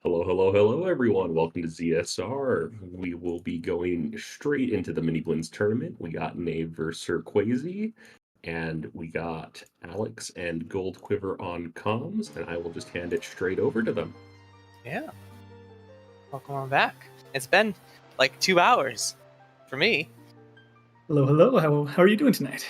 Hello, everyone. Welcome to ZSR. We will be going straight into the Miniblins tournament. We got Nave versus SirQuazy, and we got Alex and Gold Quiver on comms, and I will just hand it straight over to them. Yeah. Welcome on back. It's been like 2 hours for me. Hello. How are you doing tonight?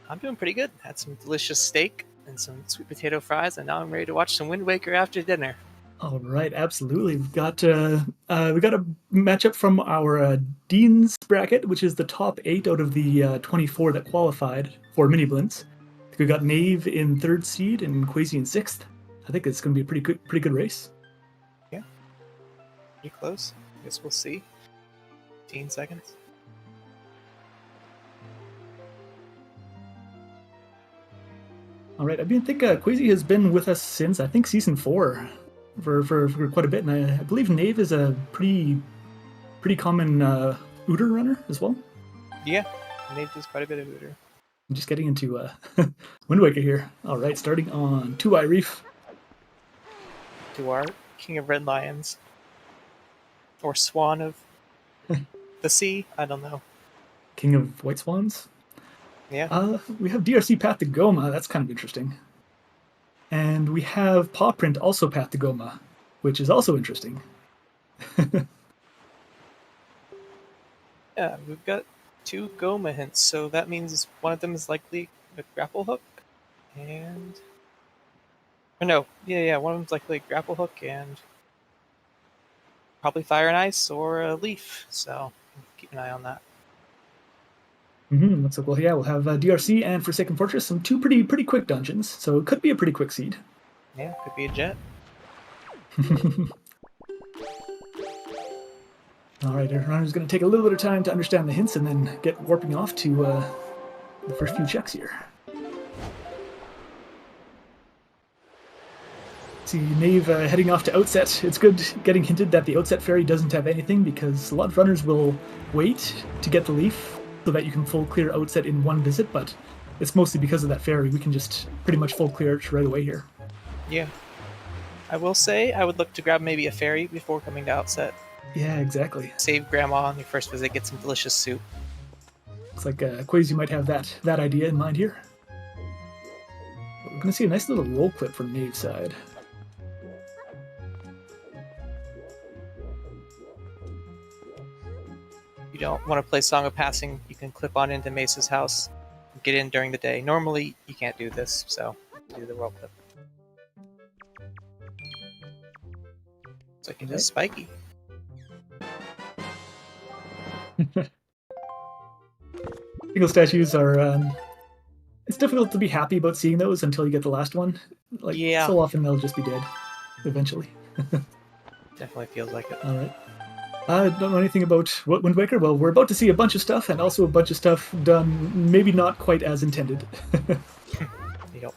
I'm doing pretty good. Had some delicious steak and some sweet potato fries, and now I'm ready to watch some Wind Waker after dinner. All right, absolutely. We've got a matchup from our Dean's bracket, which is the top 8 out of the 24 that qualified for Miniblins. We got Nave in 3rd seed and Quazy in 6th. I think it's going to be a pretty good race. Yeah. Pretty close. I guess we'll see. 15 seconds. All right, I think Quazy has been with us since, I think, Season 4 for quite a bit, and I believe Nave is a pretty common Ooter runner as well. Yeah, Nave does quite a bit of Ooter. I'm just getting into Wind Waker here. All right, starting on 2-Eye Reef. TWWR, King of Red Lions. Or Swan of the Sea, I don't know. King of White Swans. Yeah. We have DRC Path to Goma. That's kind of interesting. And we have Paw Print also Path to Goma, which is also interesting. Yeah, we've got 2 Goma hints, so that means one of them is likely a grapple hook, and... Or no, yeah, one of them's likely a grapple hook, and probably Fire and Ice or a Leaf, so keep an eye on that. Looks like, well, yeah, we'll have DRC and Forsaken Fortress, some 2 pretty quick dungeons, so it could be a pretty quick seed. Yeah, could be a jet. All right, everyone's going to take a little bit of time to understand the hints and then get warping off to the first few checks here. See, Nave heading off to Outset. It's good getting hinted that the Outset Fairy doesn't have anything, because a lot of runners will wait to get the Leaf so that you can full clear Outset in one visit, but it's mostly because of that Fairy. We can just pretty much full clear it right away here. Yeah. I will say I would look to grab maybe a Fairy before coming to Outset. Yeah, exactly. Save Grandma on your first visit, get some delicious soup. Looks like Quazy might have that idea in mind here. But we're going to see a nice little roll clip from Nave's side. If you don't want to play Song of Passing, you can clip on into Mace's house and get in during the day. Normally, you can't do this, so do the roll clip. Looks like it is spiky. Eagle statues are... it's difficult to be happy about seeing those until you get the last one. Like, yeah. So often they'll just be dead, eventually. Definitely feels like it. All right. I don't know anything about Wind Waker. Well, we're about to see a bunch of stuff, and also a bunch of stuff done maybe not quite as intended. Yep.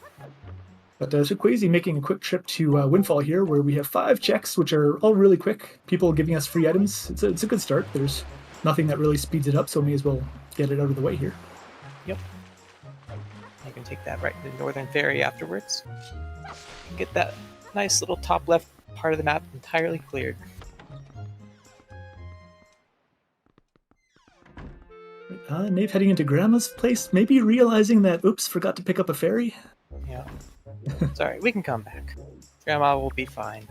But SirQuazy making a quick trip to Windfall here, where we have 5 checks, which are all really quick. People giving us free items. It's a good start. There's nothing that really speeds it up, so may as well get it out of the way here. Yep. You can take that right to Northern Ferry afterwards. Get that nice little top left part of the map entirely cleared. Nave heading into Grandma's place, maybe realizing that, oops, forgot to pick up a fairy. Yeah. Sorry, we can come back. Grandma will be fine.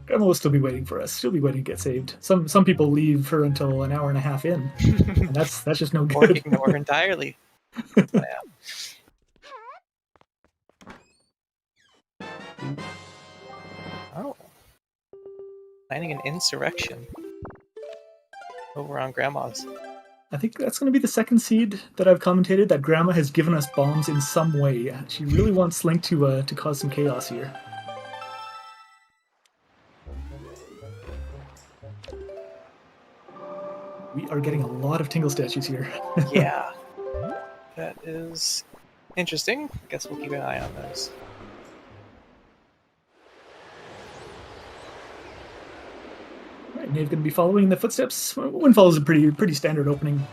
Grandma will still be waiting for us. She'll be waiting to get saved. Some people leave her until an hour and a half in, and that's just no good. Or ignore her entirely. Yeah. Oh. Planning an insurrection. Over on Grandma's. I think that's going to be the 2nd seed that I've commentated, that Grandma has given us bombs in some way. She really wants Link to cause some chaos here. We are getting a lot of Tingle statues here. Yeah. That is interesting. Guess we'll keep an eye on those. Right, Nave going to be following the footsteps. Windfall is a pretty standard opening,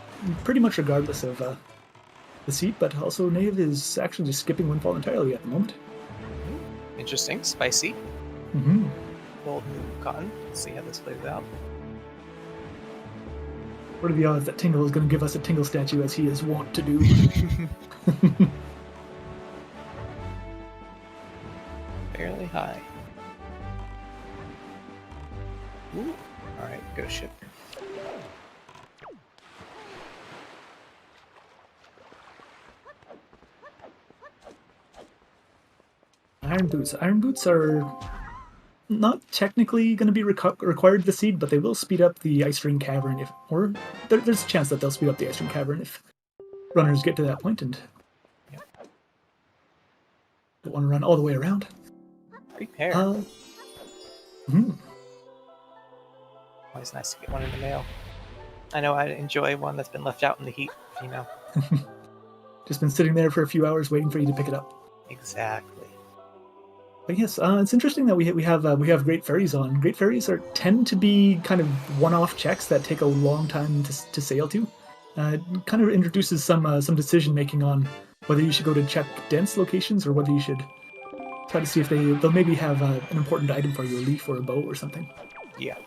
pretty much regardless of the seat, but also Nave is actually just skipping Windfall entirely at the moment. Interesting. Spicy. Mm-hmm. golden cotton. Let's see how this plays out. What are the odds that Tingle is going to give us a Tingle statue as he is wont to do? Fairly high. Ooh. Alright, go ship. Iron Boots. Iron Boots are not technically going to be required to seed, but they will speed up the Ice Ring Cavern there's a chance that they'll speed up the Ice Ring Cavern if runners get to that point and don't want to run all the way around. Prepare. Always nice to get one in the mail. I know I'd enjoy one that's been left out in the heat, you know. Just been sitting there for a few hours waiting for you to pick it up. Exactly. But yes, it's interesting that we have Great Fairies on. Great Fairies tend to be kind of one-off checks that take a long time to sail to. It kind of introduces some decision making on whether you should go to check dense locations or whether you should try to see if they'll maybe have an important item for you, a leaf or a bow or something. Yeah.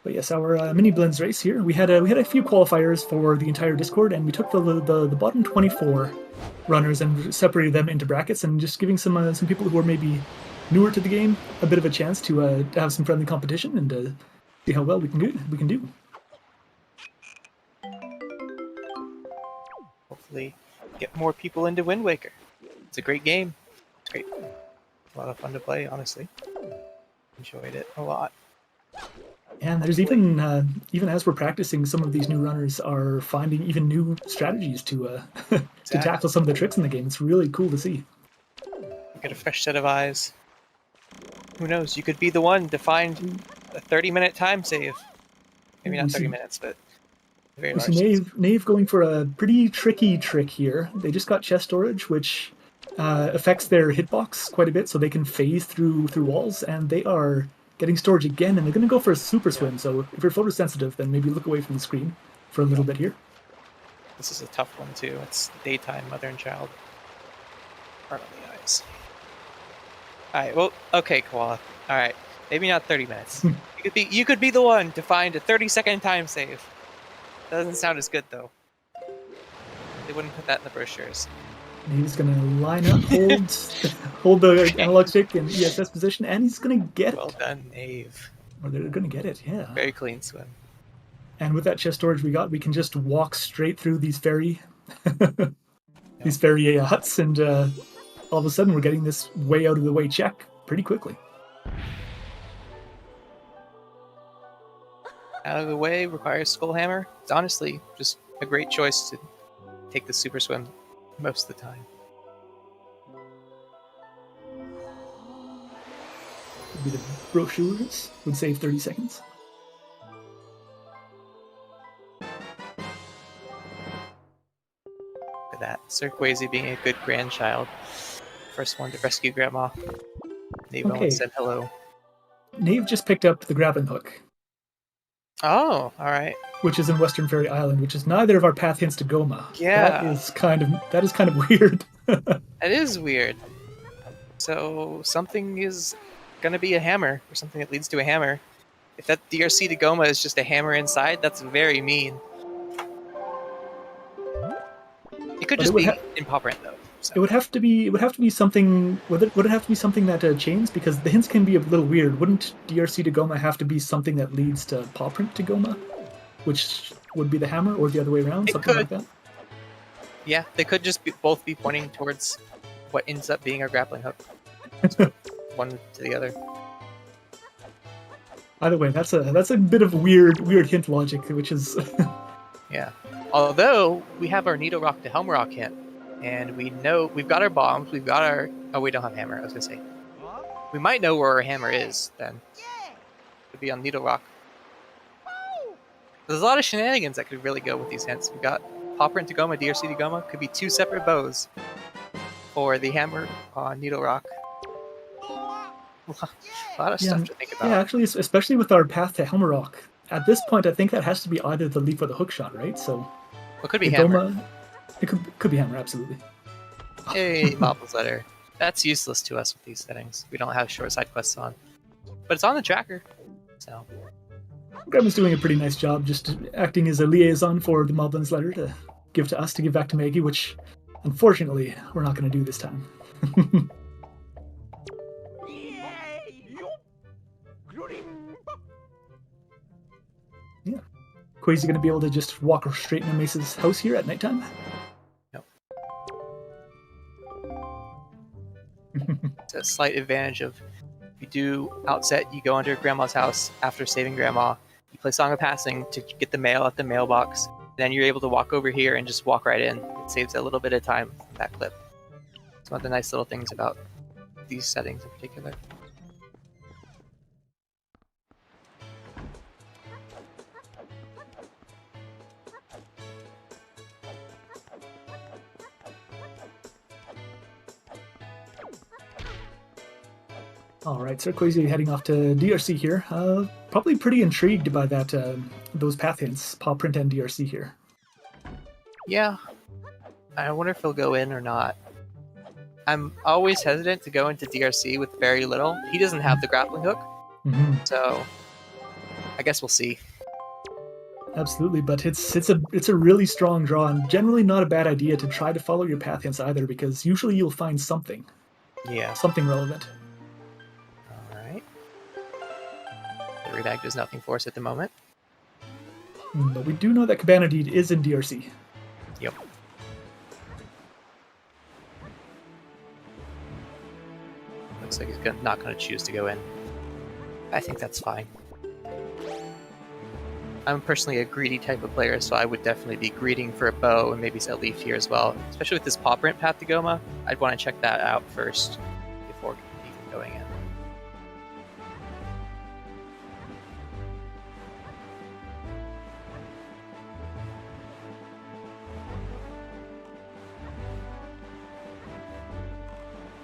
But yes, our Miniblins race here, we had a few qualifiers for the entire Discord, and we took the bottom 24 runners and separated them into brackets, and just giving some people who are maybe newer to the game a bit of a chance to have some friendly competition and see how well we can do. Hopefully, get more people into Wind Waker. It's a great game. It's great. A lot of fun to play, honestly. Enjoyed it a lot. And there's even as we're practicing, some of these new runners are finding even new strategies to to tackle some of the tricks in the game. It's really cool to see. Get a fresh set of eyes. Who knows? You could be the one to find a 30-minute time save. Maybe not 30 minutes, but very large. Nave going for a pretty tricky trick here. They just got chest storage, which affects their hitbox quite a bit, so they can phase through walls, and they are getting storage again, and they're going to go for a super swim. So if you're photosensitive, then maybe look away from the screen for a little bit here. This is a tough one too. It's daytime, mother and child. Hard on the eyes. Alright, well, okay, Koala. Alright, maybe not 30 minutes. You could be the one to find a 30-second time save. Doesn't sound as good though. They wouldn't put that in the brochures. He's going to line up, hold the analog stick in ESS position, and he's going to get it. Well done, Nave. Or they're going to get it, yeah. Very clean swim. And with that chest storage we got, we can just walk straight through these fairy huts, and all of a sudden we're getting this way out of the way check pretty quickly. Out of the way requires Skullhammer. It's honestly just a great choice to take the super swim most of the time. Maybe the brochures would save 30 seconds. Look at that. SirQuazy being a good grandchild. First one to rescue Grandma. Nave only said hello. Nave just picked up the grappling hook. Oh, alright. Which is in Western Fairy Island, which is neither of our path hints to Goma. Yeah. That is kind of weird. That is weird. So something is gonna be a hammer, or something that leads to a hammer. If that DRC to Goma is just a hammer inside, that's very mean. It could just be in Pop Rent though. So. It would have to be something. Would it have to be something that chains? Because the hints can be a little weird. Wouldn't DRC to Goma have to be something that leads to Paw Print to Goma, which would be the hammer, or the other way around, something like that? Yeah, they could just both be pointing towards what ends up being our grappling hook. So one to the other. Either way, that's a bit of weird hint logic, which is. Yeah. Although we have our Needle Rock to Helm Rock hint. And we know we've got our bombs, we've got our... Oh, we don't have hammer, I was going to say. We might know where our hammer is, then. Could be on Needle Rock. There's a lot of shenanigans that could really go with these hints. We've got Popper and Tagoma, DRC Tagoma. Could be two separate bows. Or the hammer on Needle Rock. A lot of stuff to think about. Yeah, actually, especially with our path to Helmer Rock, at this point, I think that has to be either the leaf or the hook shot, right? So Well, it could be the hammer. Goma, it could be hammer, absolutely. Hey, Mobble's letter. That's useless to us with these settings. We don't have short side quests on. But it's on the tracker. So Grandma's doing a pretty nice job just acting as a liaison for the Miniblins letter to give to us to give back to Maggie, which unfortunately we're not going to do this time. Yeah. Quazy going to be able to just walk straight into Mace's house here at nighttime? Yep. It's a slight advantage of if you do outset, you go into Grandma's house after saving Grandma, you play Song of Passing to get the mail at the mailbox, then you're able to walk over here and just walk right in. It saves a little bit of time, that clip. It's one of the nice little things about these settings in particular. All right, SirQuazy heading off to DRC here. Probably pretty intrigued by that those path hints, paw print and DRC here. Yeah. I wonder if he'll go in or not. I'm always hesitant to go into DRC with very little. He doesn't have the grappling hook, so I guess we'll see. Absolutely, but it's a really strong draw, and generally not a bad idea to try to follow your path hints either, because usually you'll find something. Yeah. Something relevant. Alright. The Redag does nothing for us at the moment. But we do know that Cabana Deed is in DRC. Yep. Looks like he's not going to choose to go in. I think that's fine. I'm personally a greedy type of player, so I would definitely be greeting for a bow and maybe a leaf here as well. Especially with this paw print path to Goma, I'd want to check that out first before even going in.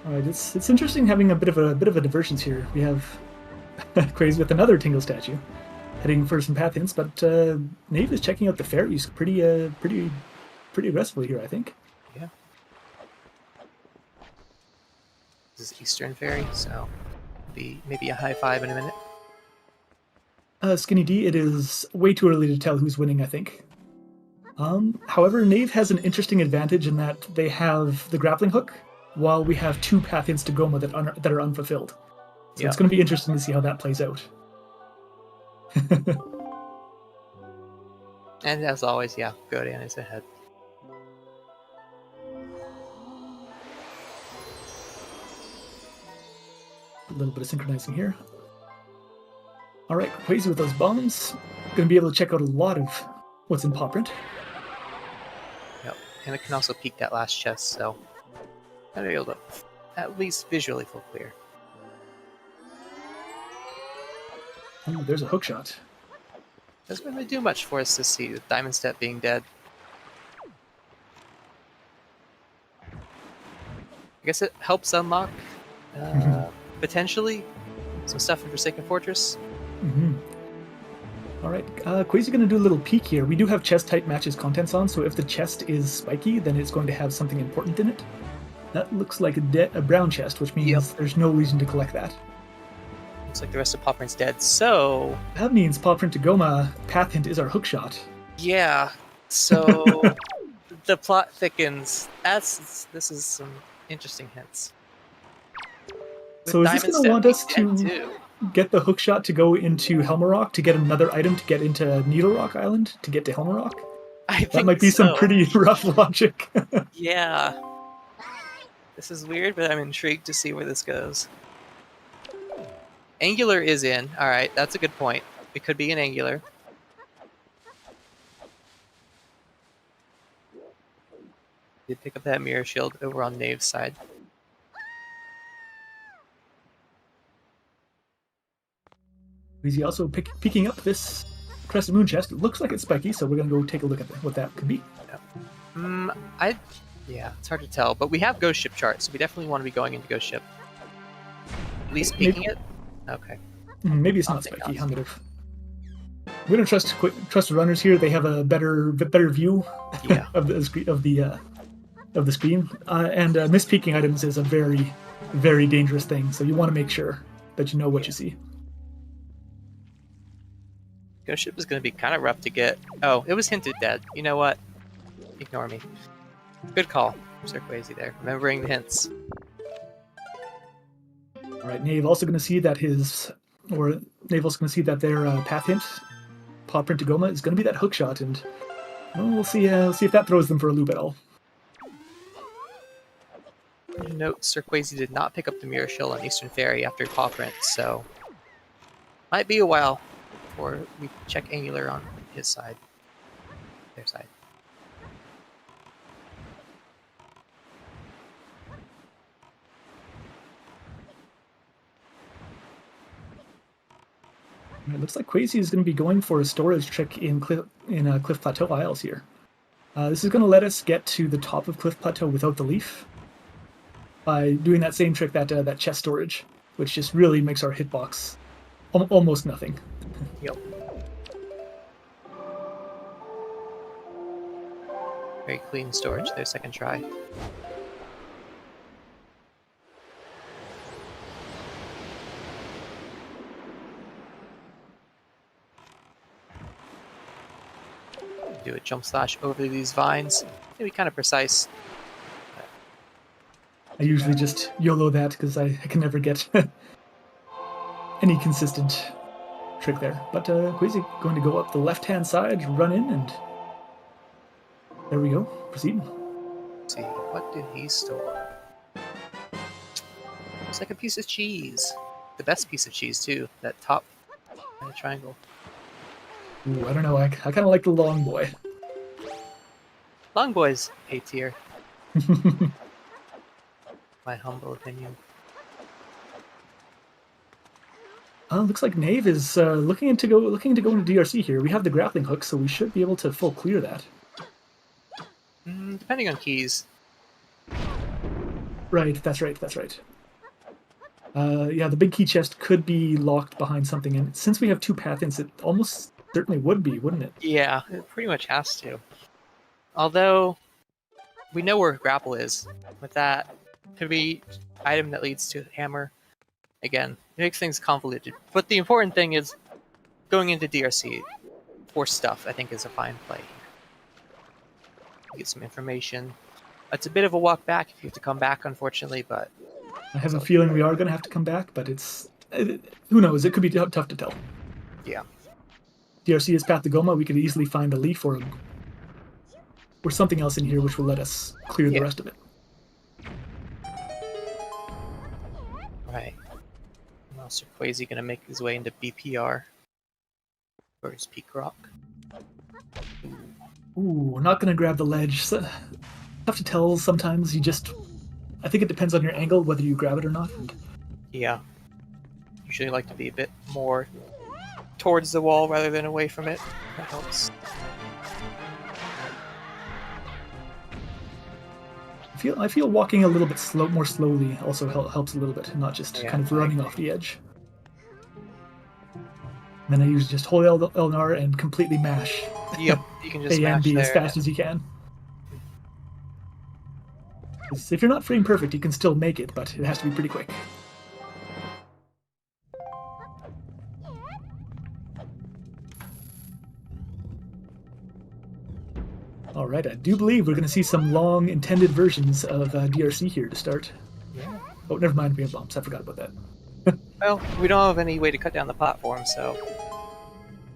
All right, it's interesting having a bit of a divergence here. We have Quazy with another Tingle statue, heading for some path hints, but Nave is checking out the fairies pretty aggressively here, I think. Yeah. This is Eastern Fairy, so be maybe a high five in a minute. Skinny D, it is way too early to tell who's winning, I think. However, Nave has an interesting advantage in that they have the grappling hook, while we have two path hints to Goma that are unfulfilled. So It's going to be interesting to see how that plays out. And as always, yeah, Godian is ahead. A little bit of synchronizing here. All right, Quazy with those bombs. Going to be able to check out a lot of what's in paw print. Yep, and it can also peek that last chest, so I'll be able to at least visually feel clear. Ooh, there's a hook shot. Doesn't really do much for us to see, with Diamond Step being dead. I guess it helps unlock, potentially, some stuff in Forsaken Fortress. All right, Quazy going to do a little peek here. We do have chest type matches contents on, so if the chest is spiky, then it's going to have something important in it. That looks like a brown chest, which means there's no reason to collect that. Looks like the rest of Paw Print's dead, so... That means paw print to Goma, path hint is our hook shot. Yeah, so the plot thickens. This is some interesting hints. So is this going to want us to get the hook shot to go into Helmarock to get another item to get into Needle Rock Island to get to Helmarock? I think that might be some pretty rough logic. Yeah. This is weird, but I'm intrigued to see where this goes. Angular is in. Alright, that's a good point. It could be an Angular. Did pick up that mirror shield over on Nave's side. Is he also picking up this Crescent Moon chest? It looks like it's spiky, so we're going to go take a look at what that could be. Yeah, it's hard to tell, but we have Ghost Ship charts, so we definitely want to be going into Ghost Ship. At least peeking it? Okay. Maybe it's not spiky. I'm going to We don't trust the runners here. They have a better view Yeah. of the screen and mispeaking items is a very, very dangerous thing. So you want to make sure that you know what you see. Ghost ship is going to be kind of rough to get. Oh, it was hinted dead. You know what? Ignore me. Good call, SirQuazy there. Remembering the hints. All right, Nave also going to see that their path hint, paw print to Goma, is going to be that hook shot, and well, we'll see if that throws them for a loop at all. Note, SirQuazy did not pick up the mirror shield on Eastern Ferry after paw print, so might be a while before we check angular on his side. Their side. It looks like Quasi is going to be going for a storage trick in Cliff Plateau Isles here. This is going to let us get to the top of Cliff Plateau without the leaf by doing that same trick, that chest storage, which just really makes our hitbox almost nothing. Yep. Very clean storage there, second try. Do a jump slash over these vines. Maybe kind of precise. I usually just YOLO that because I can never get any consistent trick there. But Quasi going to go up the left-hand side, run in, and there we go. Proceed. Let's see, what did he store? It's like a piece of cheese. The best piece of cheese too. That top triangle. Ooh, I don't know. I kind of like the long boy. Long boy's A tier. My humble opinion. Looks like Nave is looking to go into DRC here. We have the grappling hook, so we should be able to full clear that. Depending on keys. Right, that's right. Yeah, the big key chest could be locked behind something, and since we have two path hints, it almost certainly would be, wouldn't it? Yeah, it pretty much has to. Although, we know where grapple is. With that, could be item that leads to hammer. Again, it makes things convoluted. But the important thing is, going into DRC for stuff, I think is a fine play here. Get some information. It's a bit of a walk back if you have to come back, unfortunately, but... I have a feeling we are going to have to come back, but it's... who knows? It could be tough to tell. Yeah. DRC is path to Goma. We could easily find a leaf or something else in here which will let us clear the rest of it. Right. Now SirQuazy going to make his way into BPR. Or his Peak Rock. Ooh, not going to grab the ledge. So, tough to tell sometimes. I think it depends on your angle whether you grab it or not. Yeah. Usually like to be a bit more towards the wall rather than away from it. That helps. I feel walking a little bit more slowly also helps a little bit, not just kind of running off the edge. And then I usually just hold LNR and completely mash. Yep, you can just A mash and B there. as fast as you can. If you're not frame perfect, you can still make it, but it has to be pretty quick. All right, I do believe we're going to see some long intended versions of DRC here to start. Yeah. Oh, never mind, we have bumps. I forgot about that. Well, we don't have any way to cut down the platform, so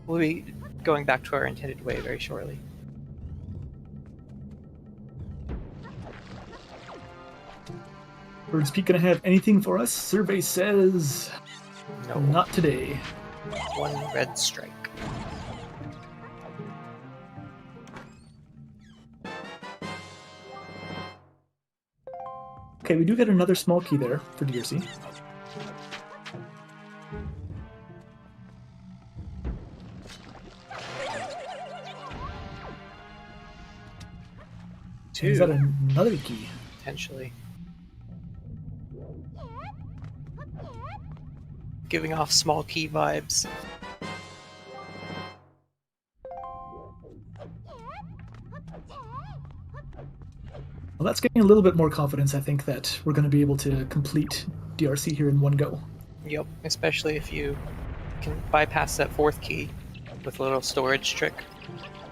we'll be going back to our intended way very shortly. Bird's Peak going to have anything for us? Survey says... No. Not today. One red strike. Okay, we do get another small key there for DRC. Two. Is that another key? Potentially. Giving off small key vibes. Well, that's getting a little bit more confidence, I think, that we're going to be able to complete DRC here in one go. Yep, especially if you can bypass that fourth key with a little storage trick.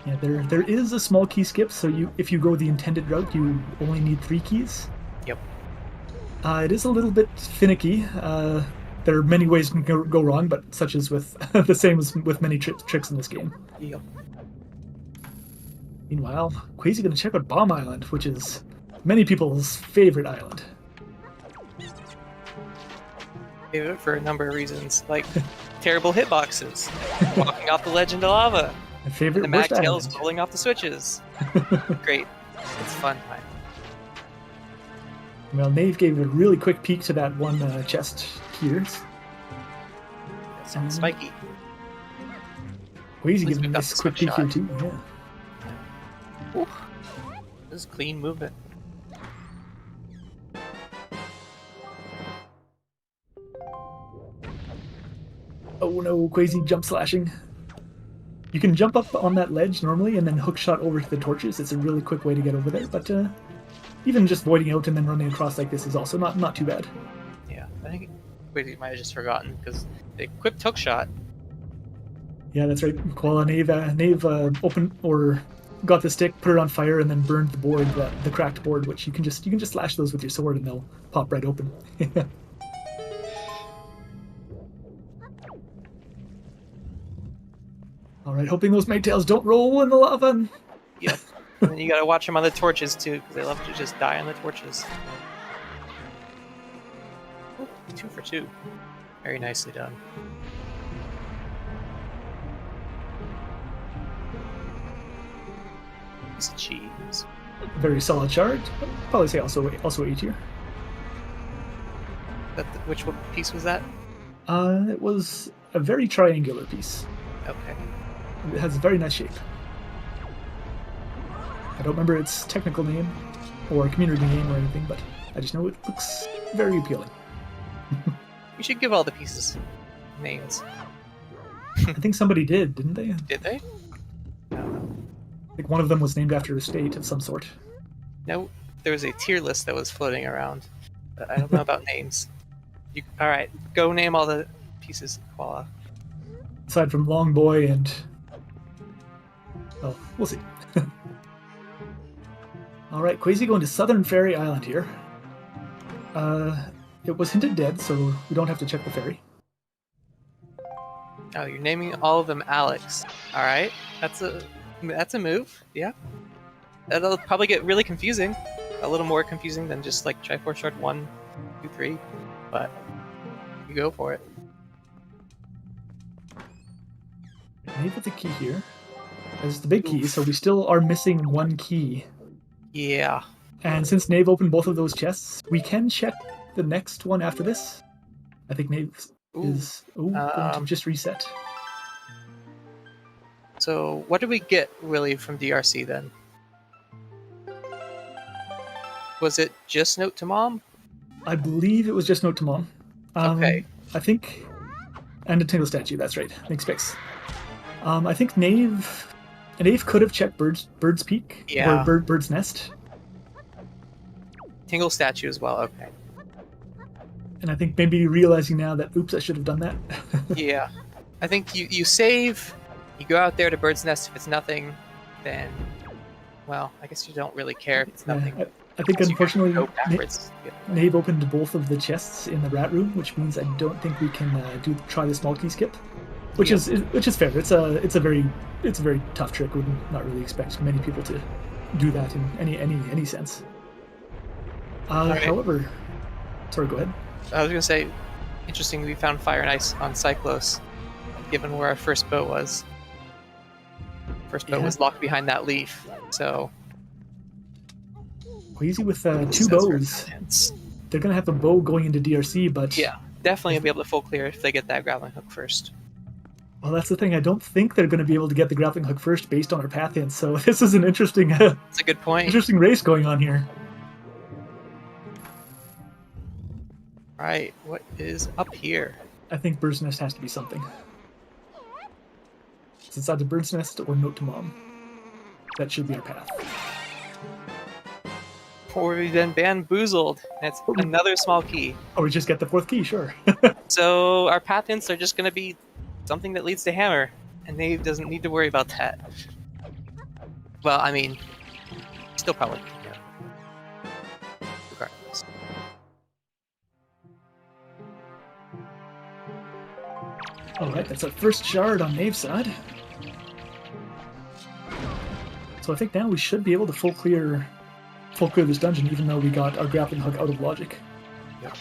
Yeah, there is a small key skip, so if you go the intended route, you only need 3 keys. Yep. It is a little bit finicky. There are many ways it can go wrong, but such as with the same as with many tricks in this game. Yep. Meanwhile, Quazy going to check out Bomb Island, which is many people's favorite island. Favorite for a number of reasons, like terrible hitboxes, walking off the ledge into lava, My favorite and the mag worst tails island. rolling off the switches. Great. It's fun time. Well, Nave gave a really quick peek to that one chest here. That sounds spiky. Quazy least giving we a got nice this quick one peek here shot. too. Yeah. Ooh. This is clean movement. Oh no, Quazy jump slashing. You can jump up on that ledge normally and then hook shot over to the torches. It's a really quick way to get over there, but even just voiding out and then running across like this is also not too bad. Yeah, I think Quazy might have just forgotten because they equipped hook shot. Yeah, that's right. Koala Nave opened or got the stick, put it on fire, and then burned the board, the cracked board, which you can just slash those with your sword and they'll pop right open. All right, hoping those magtails don't roll in the lava. Yep. And then you gotta watch them on the torches too, because they love to just die on the torches. Ooh, 2 for 2. Very nicely done. Piece of cheese. Very solid shard. I'd probably say also A tier. Which piece was that? It was a very triangular piece. Okay. It has a very nice shape. I don't remember its technical name or community name or anything, but I just know it looks very appealing. We should give all the pieces names. I think somebody did, didn't they? Did they? No. I think one of them was named after a state of some sort. No, there was a tier list that was floating around, but I don't know about names. All right, go name all the pieces, Koala. Aside from Long Boy and... Oh, we'll see. Alright, Quazy going to Southern Ferry Island here. It was hinted dead, so we don't have to check the ferry. Oh, you're naming all of them Alex. All right, that's a move. Yeah, that'll probably get really confusing. A little more confusing than just like Triforce Shard 1, 2, 3. But you go for it. Nave with the key here. As the big key, so we still are missing one key. Yeah. And since Nave opened both of those chests, we can check the next one after this. I think Nave is going to just reset. So what did we get really from DRC then? Was it just Note to Mom? I believe it was just Note to Mom. Okay. I think... And a Tingle Statue, that's right. Makes fix. I think Nave could have checked Bird's Peak. Yeah. Or Bird's Nest. Tingle Statue as well, okay. And I think maybe realizing now that, oops, I should have done that. Yeah. I think you save, you go out there to Bird's Nest. If it's nothing, then, well, I guess you don't really care if it's nothing. I think So you unfortunately go backwards. Nave opened both of the chests in the rat room, which means I don't think we can try the small key skip, which is fair. It's a very tough trick. Would not really expect many people to do that in any sense. Right. However, sorry, go ahead. I was gonna say, interesting. We found Fire and Ice on Cyclos, given where our first boat was. First boat was locked behind that leaf, so. Quazy with two bows. They're gonna have a bow going into DRC, but yeah, definitely gonna be able to full clear if they get that grappling hook first. Well, that's the thing. I don't think they're going to be able to get the grappling hook first based on our path hints. So this is an interesting, That's a good point. interesting race going on here. Right, what is up here? I think Bird's Nest has to be something. It's either Bird's Nest or Note to Mom. That should be our path. or we've been bamboozled. That's another small key. Or we just get the fourth key, sure. So our path hints are just going to be something that leads to hammer, and Nave doesn't need to worry about that. Well, I mean, still probably, regardless. Alright, that's our first shard on Nave's side. So I think now we should be able to full clear this dungeon, even though we got our grappling hook out of logic. Yep.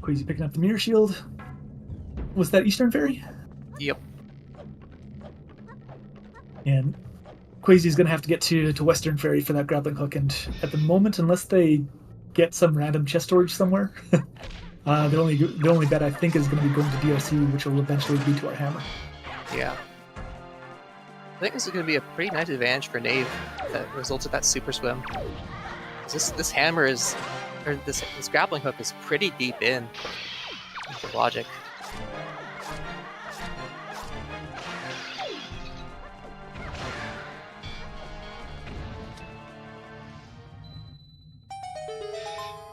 Queasy picking up the mirror shield. Was that Eastern Fairy? Yep. And Quazy's going to have to get to Western Fairy for that grappling hook, and at the moment, unless they get some random chest storage somewhere, the only bet I think is going to be going to DLC, which will eventually lead to our hammer. Yeah. I think this is going to be a pretty nice advantage for Nave that results of that super swim. This hammer is, or this grappling hook is pretty deep in the logic.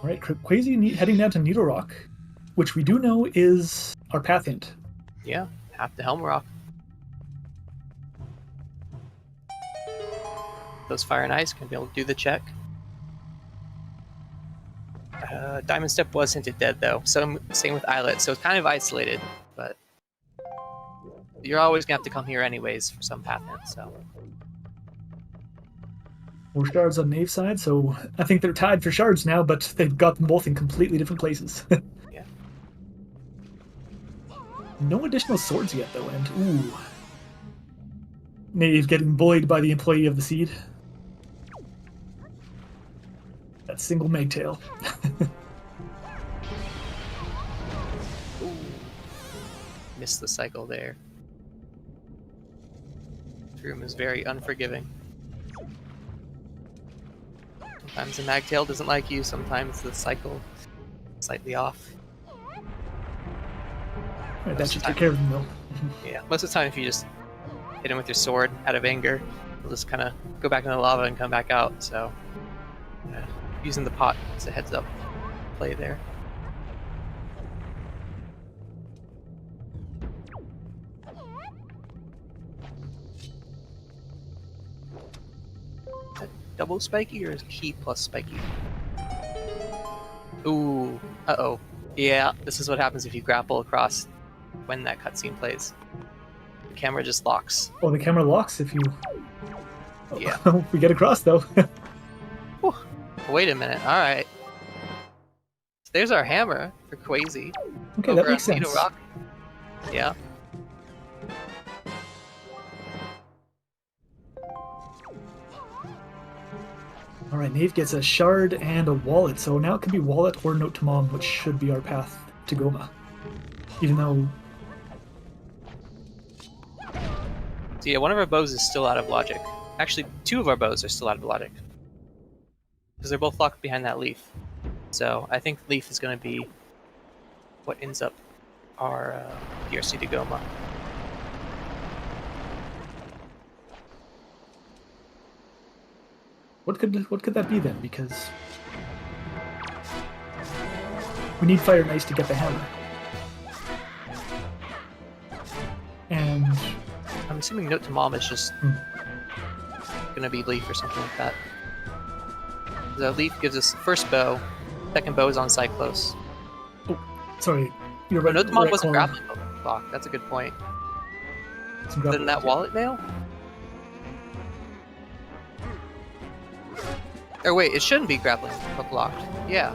Alright, Quazy heading down to Needle Rock, which we do know is our path hint. Yeah, half the Helm Rock. Those Fire and Ice can be able to do the check. Diamond Step was hinted dead though, so same with Islet, so it's kind of isolated, but you're always gonna have to come here anyways for some path hint, so. 4 shards on Nave's side, so I think they're tied for shards now, but they've got them both in completely different places. Yeah. No additional swords yet though, and ooh. Nave getting bullied by the employee of the seed. That single Megtail. Ooh. Missed the cycle there. This room is very unforgiving. Sometimes the Magtail doesn't like you, sometimes the cycle is slightly off. Right, that should take care of them though. Yeah, most of the time if you just hit him with your sword out of anger, he'll just kind of go back in the lava and come back out, so using the pot as a heads up play there. Double spiky or is key plus spiky? Ooh, uh-oh. Yeah, this is what happens if you grapple across when that cutscene plays. The camera just locks. Oh, the camera locks if you... Yeah. We get across though. Whew. Wait a minute, alright. So there's our hammer for Quazy. Okay, that makes sense. Rock. Yeah. Alright, Nave gets a shard and a wallet, so now it can be wallet or note to mom, which should be our path to Goma. Even though... So yeah, one of our bows is still out of logic. Actually, 2 of our bows are still out of logic. Because they're both locked behind that leaf. So I think leaf is going to be what ends up our DRC to Goma. What could that be then? Because we need Fire and Ice to get the hammer. And I'm assuming note to mom is just gonna be leaf or something like that. The leaf gives us first bow, second bow is on Cyclos. oh, sorry, you're right. Note to mom right was a call. grappling block. That's a good point. Some Then grappling that hook, wallet mail? Or wait, it shouldn't be grappling hook locked. Yeah.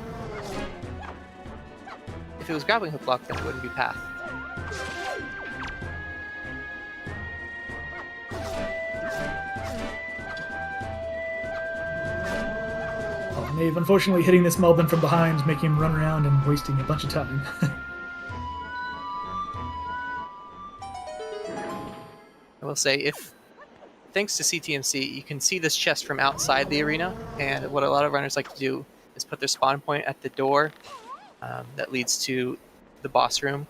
If it was grappling hook locked, then it wouldn't be path. Oh, Nave unfortunately hitting this Melbourne from behind, making him run around and wasting a bunch of time. I will say, thanks to CTMC, you can see this chest from outside the arena, and what a lot of runners like to do is put their spawn point at the door that leads to the boss room.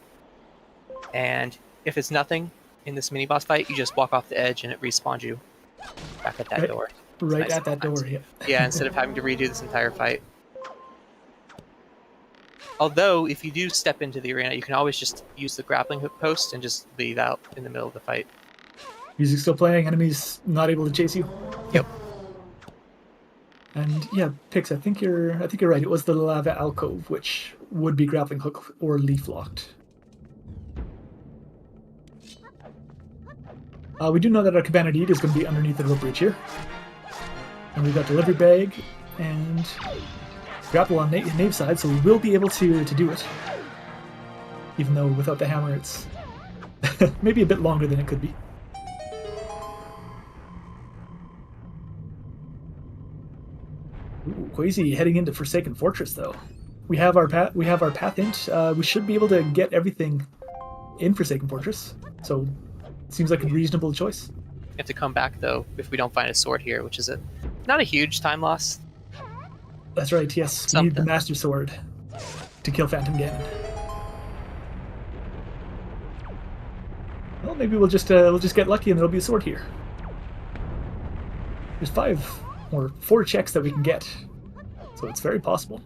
And if it's nothing in this mini boss fight, you just walk off the edge and it respawns you back at that door. Right nice at that door, yeah. Yeah, instead of having to redo this entire fight. Although, if you do step into the arena, you can always just use the grappling hook post and just leave out in the middle of the fight. Music still playing, enemies not able to chase you. Yep. And yeah, Pix, I think you're right. It was the lava alcove, which would be grappling hook or leaf locked. We do know that our cabana deed is going to be underneath the rope bridge here. And we've got delivery bag and grapple on Nave's side, so we will be able to do it. Even though without the hammer it's maybe a bit longer than it could be. Ooh, Quazy heading into Forsaken Fortress though. We have our path hint. We should be able to get everything in Forsaken Fortress. So seems like a reasonable choice. We have to come back though if we don't find a sword here, which is not a huge time loss. That's right, yes. We need the Master Sword to kill Phantom Ganon. Well, maybe we'll just get lucky and there'll be a sword here. There's 5 or 4 checks that we can get, so it's very possible.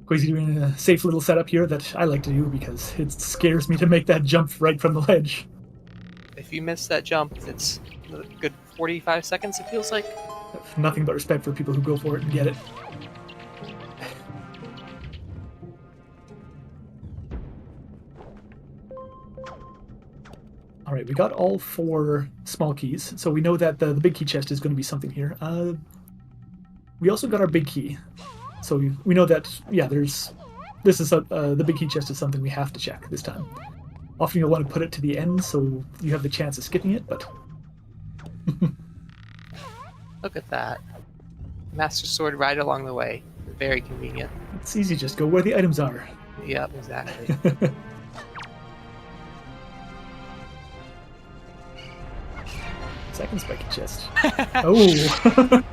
Quazy doing a safe little setup here that I like to do because it scares me to make that jump right from the ledge. If you miss that jump, it's a good 45 seconds, it feels like. Nothing but respect for people who go for it and get it. Alright, we got all 4 small keys, so we know that the big key chest is going to be something here. We also got our big key. So we know that, yeah, the big key chest is something we have to check this time. Often you'll want to put it to the end so you have the chance of skipping it, but... Look at that. Master Sword right along the way. Very convenient. It's easy, just go where the items are. Yep, exactly. Second spiky chest. Oh!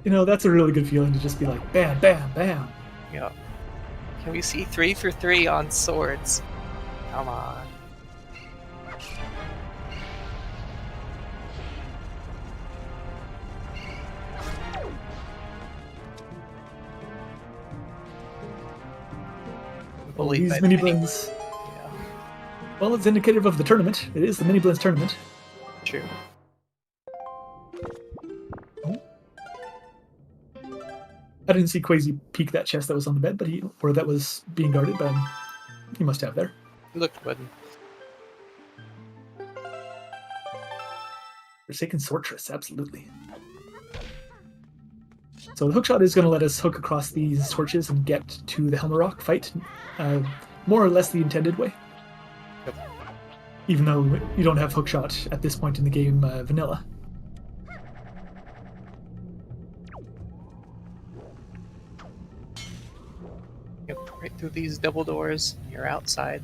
You know, that's a really good feeling to just be like, bam, bam, bam. Yeah. Can we see 3 for 3 on swords? Come on. Well, these Miniblins. Yeah. Well, it's indicative of the tournament. It is the Miniblins tournament. True. I didn't see Quazy peek that chest that was on the bed, or that was being guarded, but he must have there. It looked good. Forsaken Sortress, absolutely. So the hookshot is going to let us hook across these torches and get to the Helmer Rock fight, more or less the intended way. Yep. Even though you don't have hookshot at this point in the game vanilla. Yep, right through these double doors, you're outside.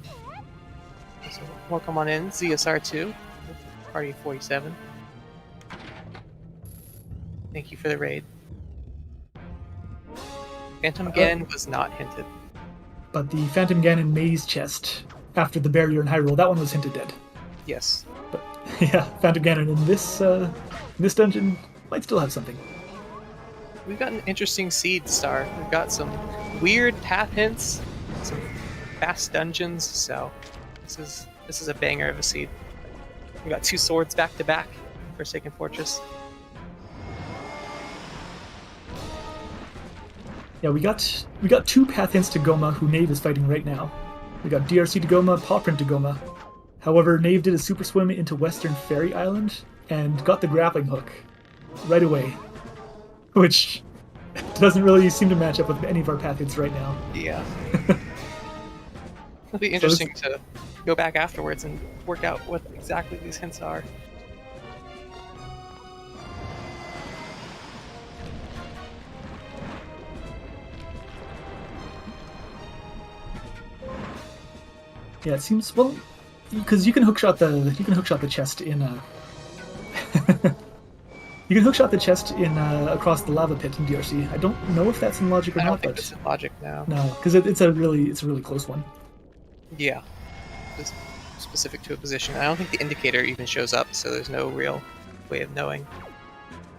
So welcome on in, ZSR2, Party 47. Thank you for the raid. Phantom Ganon was not hinted. But the Phantom Ganon maze chest, after the barrier in Hyrule, that one was hinted dead. Yes. But yeah, Phantom Ganon in this dungeon might still have something. We've got an interesting seed star. We've got some weird path hints, some fast dungeons, so this is a banger of a seed. We got 2 swords back to back, Forsaken Fortress. Yeah, we got 2 path hints to Goma, who Nave is fighting right now. We got DRC to Goma, Pawprint to Goma. However, Nave did a super swim into Western Fairy Island and got the grappling hook right away, which doesn't really seem to match up with any of our path hints right now. Yeah. It'll be interesting to go back afterwards and work out what exactly these hints are. Yeah, it seems, well, because you can hookshot the chest in you can hookshot the chest in across the lava pit in DRC. I don't know if that's in logic or I don't not, think but it's in logic now. no, because it's a really close one. Yeah, it's specific to a position. I don't think the indicator even shows up, so there's no real way of knowing.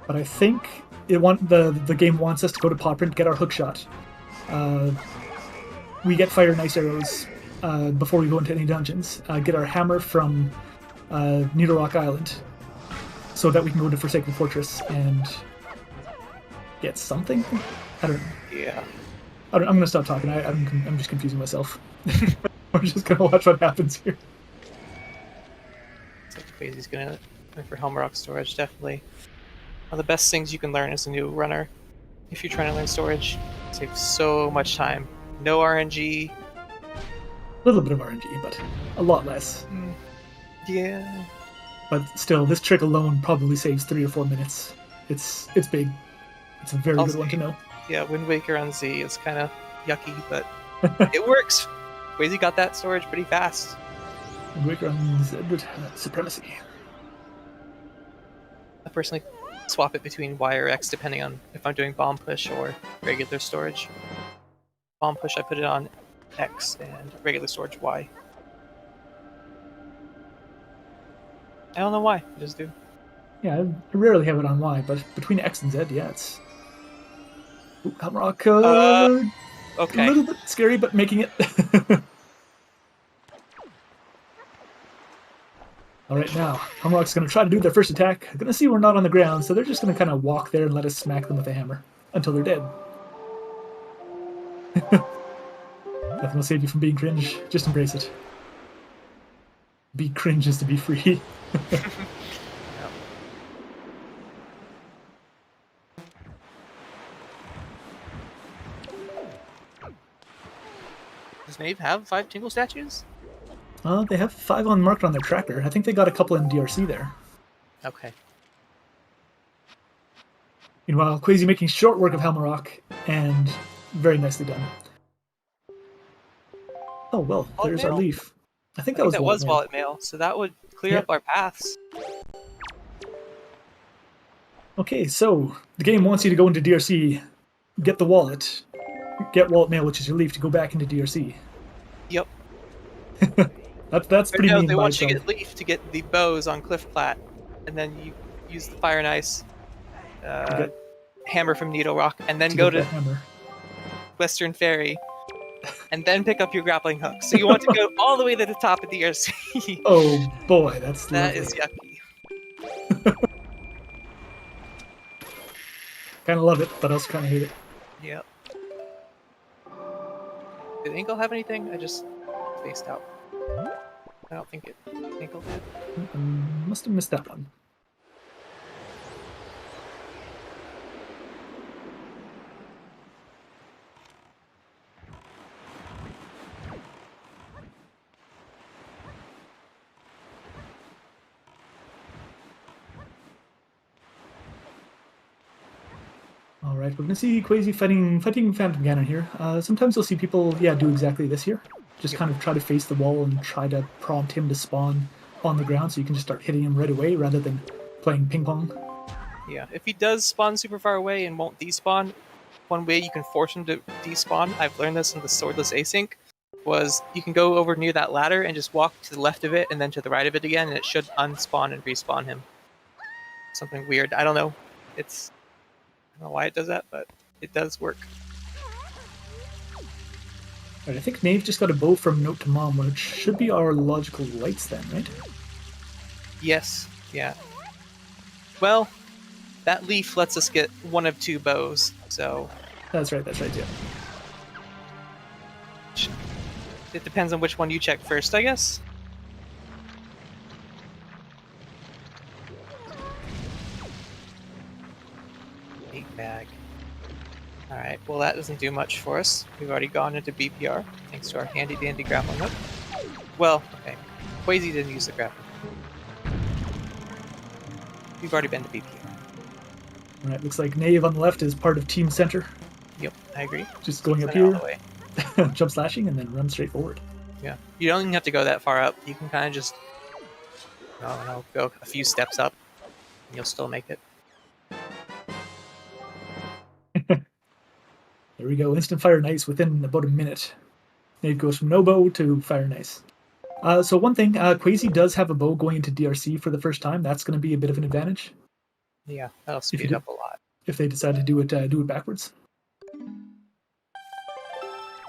But I think the game wants us to go to Poprint, get our hookshot. We get fire and ice arrows before we go into any dungeons. Get our hammer from Needle Rock Island, so that we can go to Forsaken Fortress and get something. I don't know. Yeah. I'm gonna stop talking. I'm just confusing myself. I'm just gonna watch what happens here. ZeldaSpeedRuns gonna go for Helm Rock storage, definitely. One of the best things you can learn as a new runner, if you're trying to learn storage, it saves so much time. No RNG. A little bit of RNG, but a lot less. Yeah. But still, this trick alone probably saves 3 or 4 minutes. It's big. It's a very good one to know. Yeah, Wind Waker on Z is kind of yucky, but it works. Quazy got that storage pretty fast. Wind Waker on Z with supremacy. I personally swap it between Y or X depending on if I'm doing bomb push or regular storage. Bomb push, I put it on X, and regular storage Y. I don't know why, I just do. Yeah, I rarely have it on Y, but between X and Z, yeah, it's... Ooh, Hamrock, Okay. a little bit scary, but making it. Alright, now, Hamrock's going to try to do their first attack. They're going to see we're not on the ground, so they're just going to kind of walk there and let us smack them with a hammer until they're dead. Nothing will save you from being cringe. Just embrace it. Be cringe is to be free. Does Nave have 5 Tingle statues? They have 5 marked on their tracker. I think they got a couple in DRC there. Okay. Meanwhile, Quazy making short work of Helmarock, and very nicely done. Oh, well, there's our leaf. I think that was wallet mail, so that would clear up our paths. Okay, so the game wants you to go into DRC, get the wallet, get wallet mail, which is your leaf, to go back into DRC. Yep. That's pretty mean. They want you to get leaf to get the bows on Cliff Plat, and then you use the fire and ice hammer from Needle Rock, and then go to Western Ferry, and then pick up your grappling hook. So you want to go all the way to the top of DRC. Oh boy, that lovely. Is yucky. Kind of love it, but also kind of hate it. Yep. Did Inkle have anything? I just spaced out. I don't think Inkle did. Must have missed that one. Alright, we're gonna see Quazy fighting Phantom Ganon here. Sometimes you'll see people, do exactly this here. Just kind of try to face the wall and try to prompt him to spawn on the ground so you can just start hitting him right away rather than playing ping pong. Yeah, if he does spawn super far away and won't despawn, one way you can force him to despawn, I've learned this in the Swordless Async, was you can go over near that ladder and just walk to the left of it and then to the right of it again, and it should unspawn and respawn him. Something weird. I don't know. I don't know why it does that, but it does work. Right, I think Nave just got a bow from Note to Mom, which should be our logical lights then, right? Yes, yeah. Well, that leaf lets us get one of 2 bows, so... That's right, yeah. It depends on which one you check first, I guess. Bag. Alright, well that doesn't do much for us. We've already gone into BPR, thanks to our handy-dandy grappling hook. Well, okay. Quazy didn't use the grappling hook. We've already been to BPR. Alright, looks like Nave on the left is part of Team Center. Yep, I agree. Just going up here, jump slashing, and then run straight forward. Yeah, you don't even have to go that far up. You can kind of just, I don't know, go a few steps up, and you'll still make it. There we go. Instant fire and ice within about a minute. It goes from no bow to fire and ice. So one thing, Quasi does have a bow going into DRC for the first time. That's going to be a bit of an advantage. Yeah, that'll If speed you it up a lot. if they decide to do it backwards,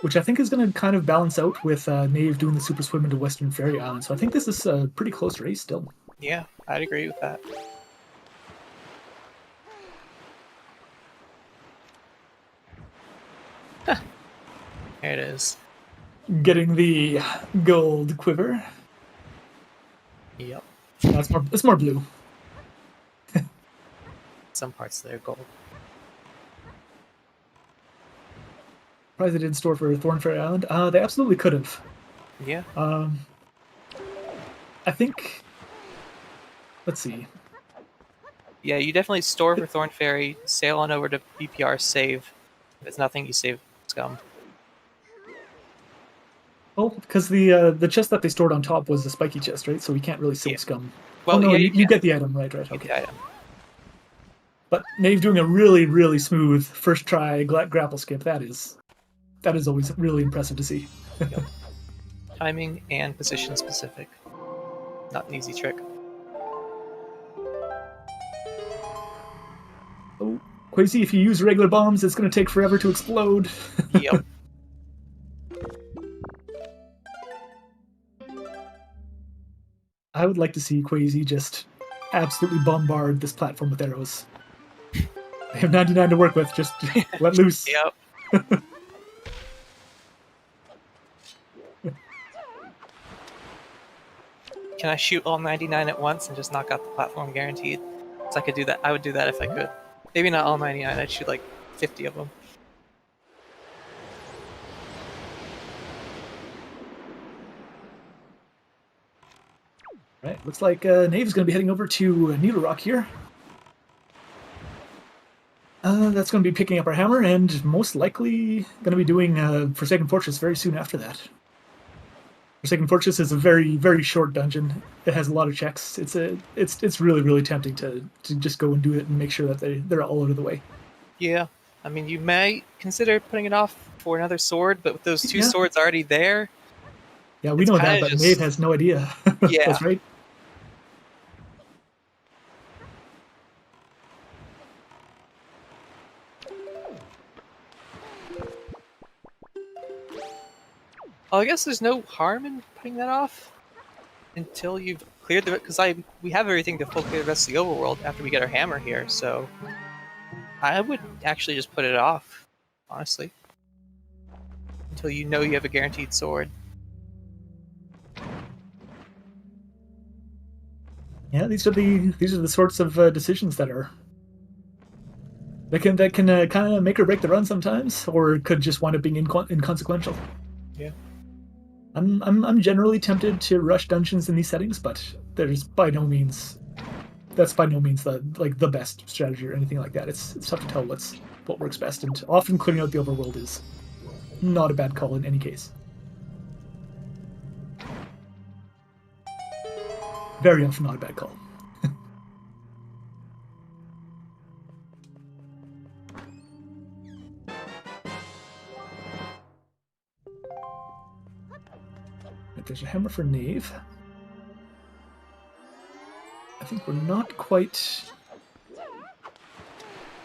which I think is going to kind of balance out with Nave doing the super swim into Western Fairy Island. So I think this is a pretty close race still. Yeah, I'd agree with that. There it is. Getting the gold quiver. Yep. It's more blue. Some parts there gold. Surprised they didn't store for Thorn Fairy Island. They absolutely could have. Yeah. I think. Let's see. Yeah, you definitely store for Thorn Fairy, sail on over to BPR, save. If it's nothing, you save Scum. Oh, because the chest that they stored on top was the spiky chest, right? So we can't really save Yeah. Scum. Well, oh no, yeah, you get the item, right? Get Okay. the item. But Nave doing a really, really smooth first try grapple skip. That is always really impressive to see. Yep. Timing and position specific. Not an easy trick. Oh, Quasi, if you use regular bombs, it's going to take forever to explode. Yep. I would like to see Quasi just absolutely bombard this platform with arrows. They have 99 to work with, just let loose. Yep. Can I shoot all 99 at once and just knock out the platform guaranteed? So I could do that. I would do that if I could. Maybe not all 99. I'd shoot like 50 of them. Right, looks like Nave is going to be heading over to Needle Rock here. That's going to be picking up our hammer and most likely going to be doing Forsaken Fortress very soon after that. Forsaken Fortress is a very, very short dungeon. It has a lot of checks. It's really, really tempting to just go and do it and make sure that they're all out of the way. Yeah. I mean, you may consider putting it off for another sword, but with those two swords already there... Yeah, we know that, but Nave has no idea. Yeah. That's right. Well, I guess there's no harm in putting that off until you've cleared the... Because we have everything to full clear the rest of the overworld after we get our hammer here, so... I would actually just put it off, honestly. Until you know you have a guaranteed sword. Yeah, these are the sorts of decisions that can kind of make or break the run sometimes, or could just wind up being inconsequential. Yeah. I'm generally tempted to rush dungeons in these settings, but that's by no means the best strategy or anything like that. It's tough to tell what works best, and often clearing out the overworld is not a bad call in any case. Very often not a bad call. Right, there's a hammer for Nave. I think we're not quite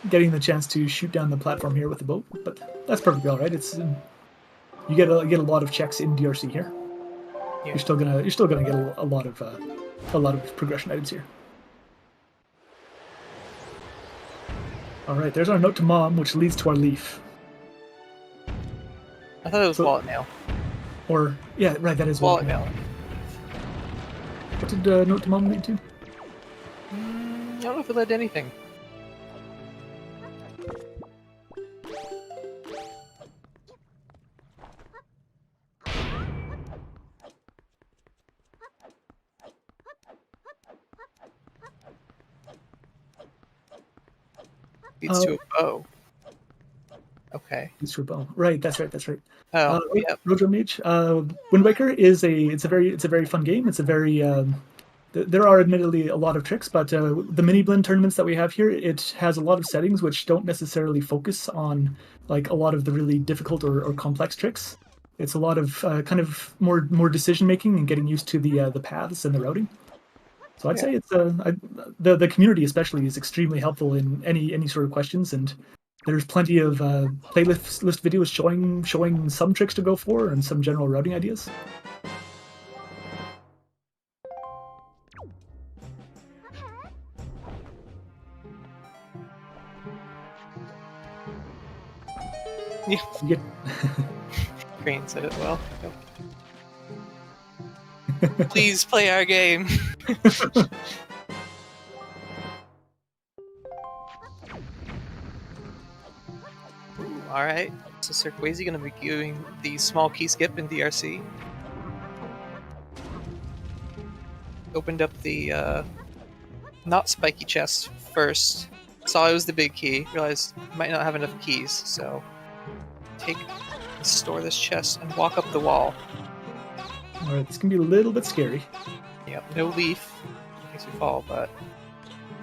getting the chance to shoot down the platform here with the boat, but that's perfectly all right. You get a lot of checks in DRC here. Yeah. You're still gonna get a lot of progression items here. All right, there's our note to Mom, which leads to our leaf. I thought it was wallet mail. Or yeah, right, that is wallet mail. What did note to Mom lead to? I don't know if it led to anything. Leads to a bow. Okay. Booster bow. Right, that's right, that's right. Oh, yeah. Rojo Mage. Wind Waker is it's a very fun game. It's a very there are admittedly a lot of tricks, but the mini blend tournaments that we have here, it has a lot of settings which don't necessarily focus on like a lot of the really difficult or complex tricks. It's a lot of kind of more decision making and getting used to the paths and the routing. So I'd say it's the community especially is extremely helpful in any sort of questions, and there's plenty of playlist videos showing some tricks to go for and some general routing ideas. Yeah. You get Green said it well. Please play our game. All right. So SirQuazy going to be doing the small key skip in DRC. Opened up the not spiky chest first. Saw it was the big key. Realized might not have enough keys, so take and store this chest and walk up the wall. all right. This can be a little bit scary. Yep, no leaf in case you fall, but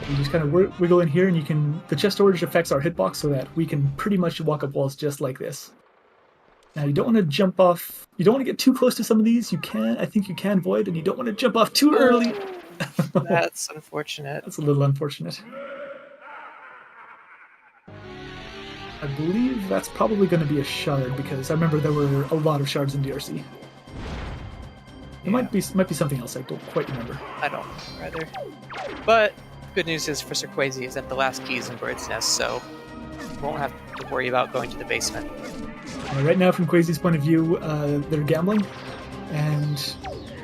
You just kind of wiggle in here, and you can. The chest storage affects our hitbox, so that we can pretty much walk up walls just like this. Now you don't want to jump off. You don't want to get too close to some of these. You can. I think you can void, and you don't want to jump off too early. that's unfortunate. That's a little unfortunate. I believe that's probably going to be a shard because I remember there were a lot of shards in DRC. It might be something else. I don't quite remember. I don't rather. But good news is for SirQuazy is that the last key is in Bird's Nest, so you won't have to worry about going to the basement. Right now, from Quazy's point of view, they're gambling, and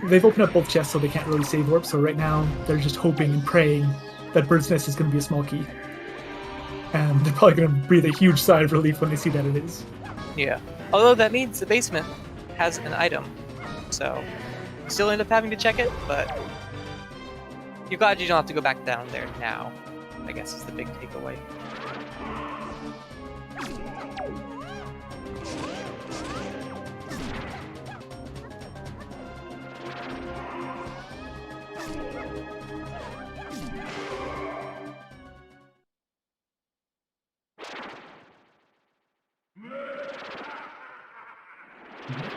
they've opened up both chests, so they can't really save warp. So right now, they're just hoping and praying that Bird's Nest is going to be a small key. And they're probably going to breathe a huge sigh of relief when they see that it is. Yeah. Although that means the basement has an item, so you still end up having to check it, but you're glad you don't have to go back down there now, I guess is the big takeaway.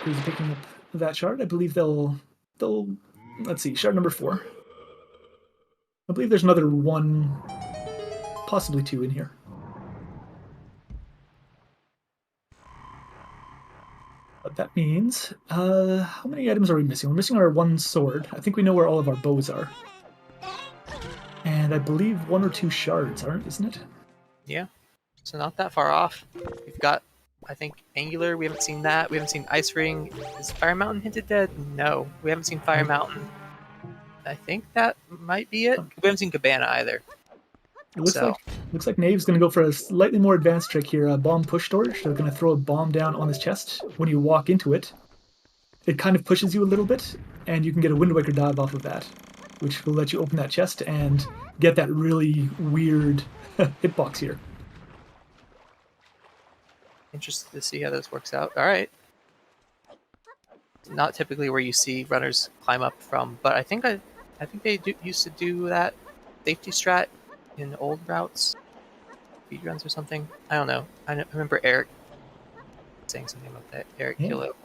Who's picking up that shard? I believe they'll let's see, shard number 4. I believe there's another 1, possibly 2 in here. But that means, how many items are we missing? We're missing our 1 sword. I think we know where all of our bows are. And I believe 1 or 2 shards, isn't it? Yeah, so not that far off. We've got, I think, Angular, we haven't seen that. We haven't seen Ice Ring. Is Fire Mountain hinted dead? No, we haven't seen Fire Mountain. I think that might be it. We haven't seen Cabana either. It looks like Nave's going to go for a slightly more advanced trick here, a bomb push storage. They're going to throw a bomb down on his chest. When you walk into it, it kind of pushes you a little bit, and you can get a Wind Waker dive off of that, which will let you open that chest and get that really weird hitbox here. Interested to see how this works out. All right. Not typically where you see runners climb up from, but I think they used to do that safety strat in old routes, speedruns or something. I don't know. I remember Eric saying something about that. Eric Kilo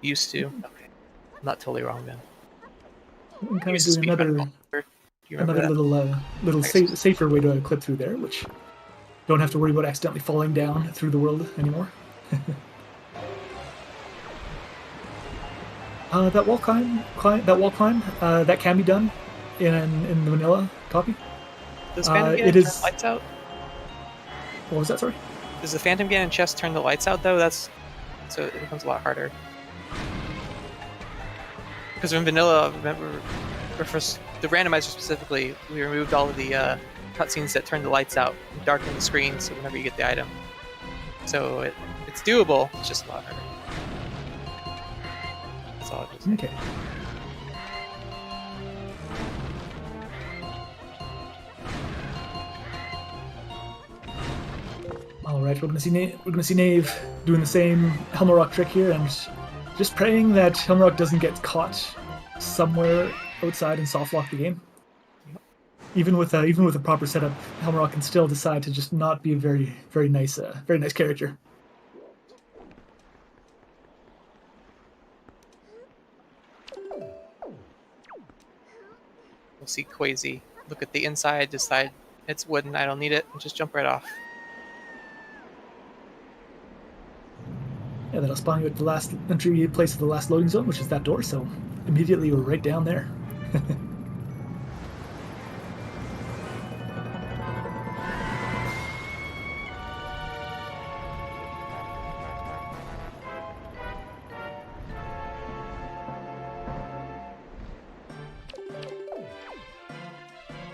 used to. Okay, I'm not totally wrong then. I'm kind of doing another little safer way to clip through there, which don't have to worry about accidentally falling down through the world anymore. That wall climb, that can be done in the vanilla copy. Does Phantom Ganon turn the lights out? What was that? Sorry. Does the Phantom Ganon chest turn the lights out though? So it becomes a lot harder. Because in vanilla, remember, for the randomizer specifically, we removed all of the cutscenes that turn the lights out, and darken the screen, so whenever you get the item. So it's doable. It's just a lot harder. That's all I was saying. Okay. right, we're gonna see Nave doing the same Helmarock trick here, and just praying that Helmarock doesn't get caught somewhere outside and soft lock the game. Even with a proper setup, Helmarock can still decide to just not be a very nice character. We'll see Quazy look at the inside, decide it's wooden, I don't need it, and just jump right off. Yeah, that'll spawn you at the last entry place of the last loading zone, which is that door, so immediately we're right down there.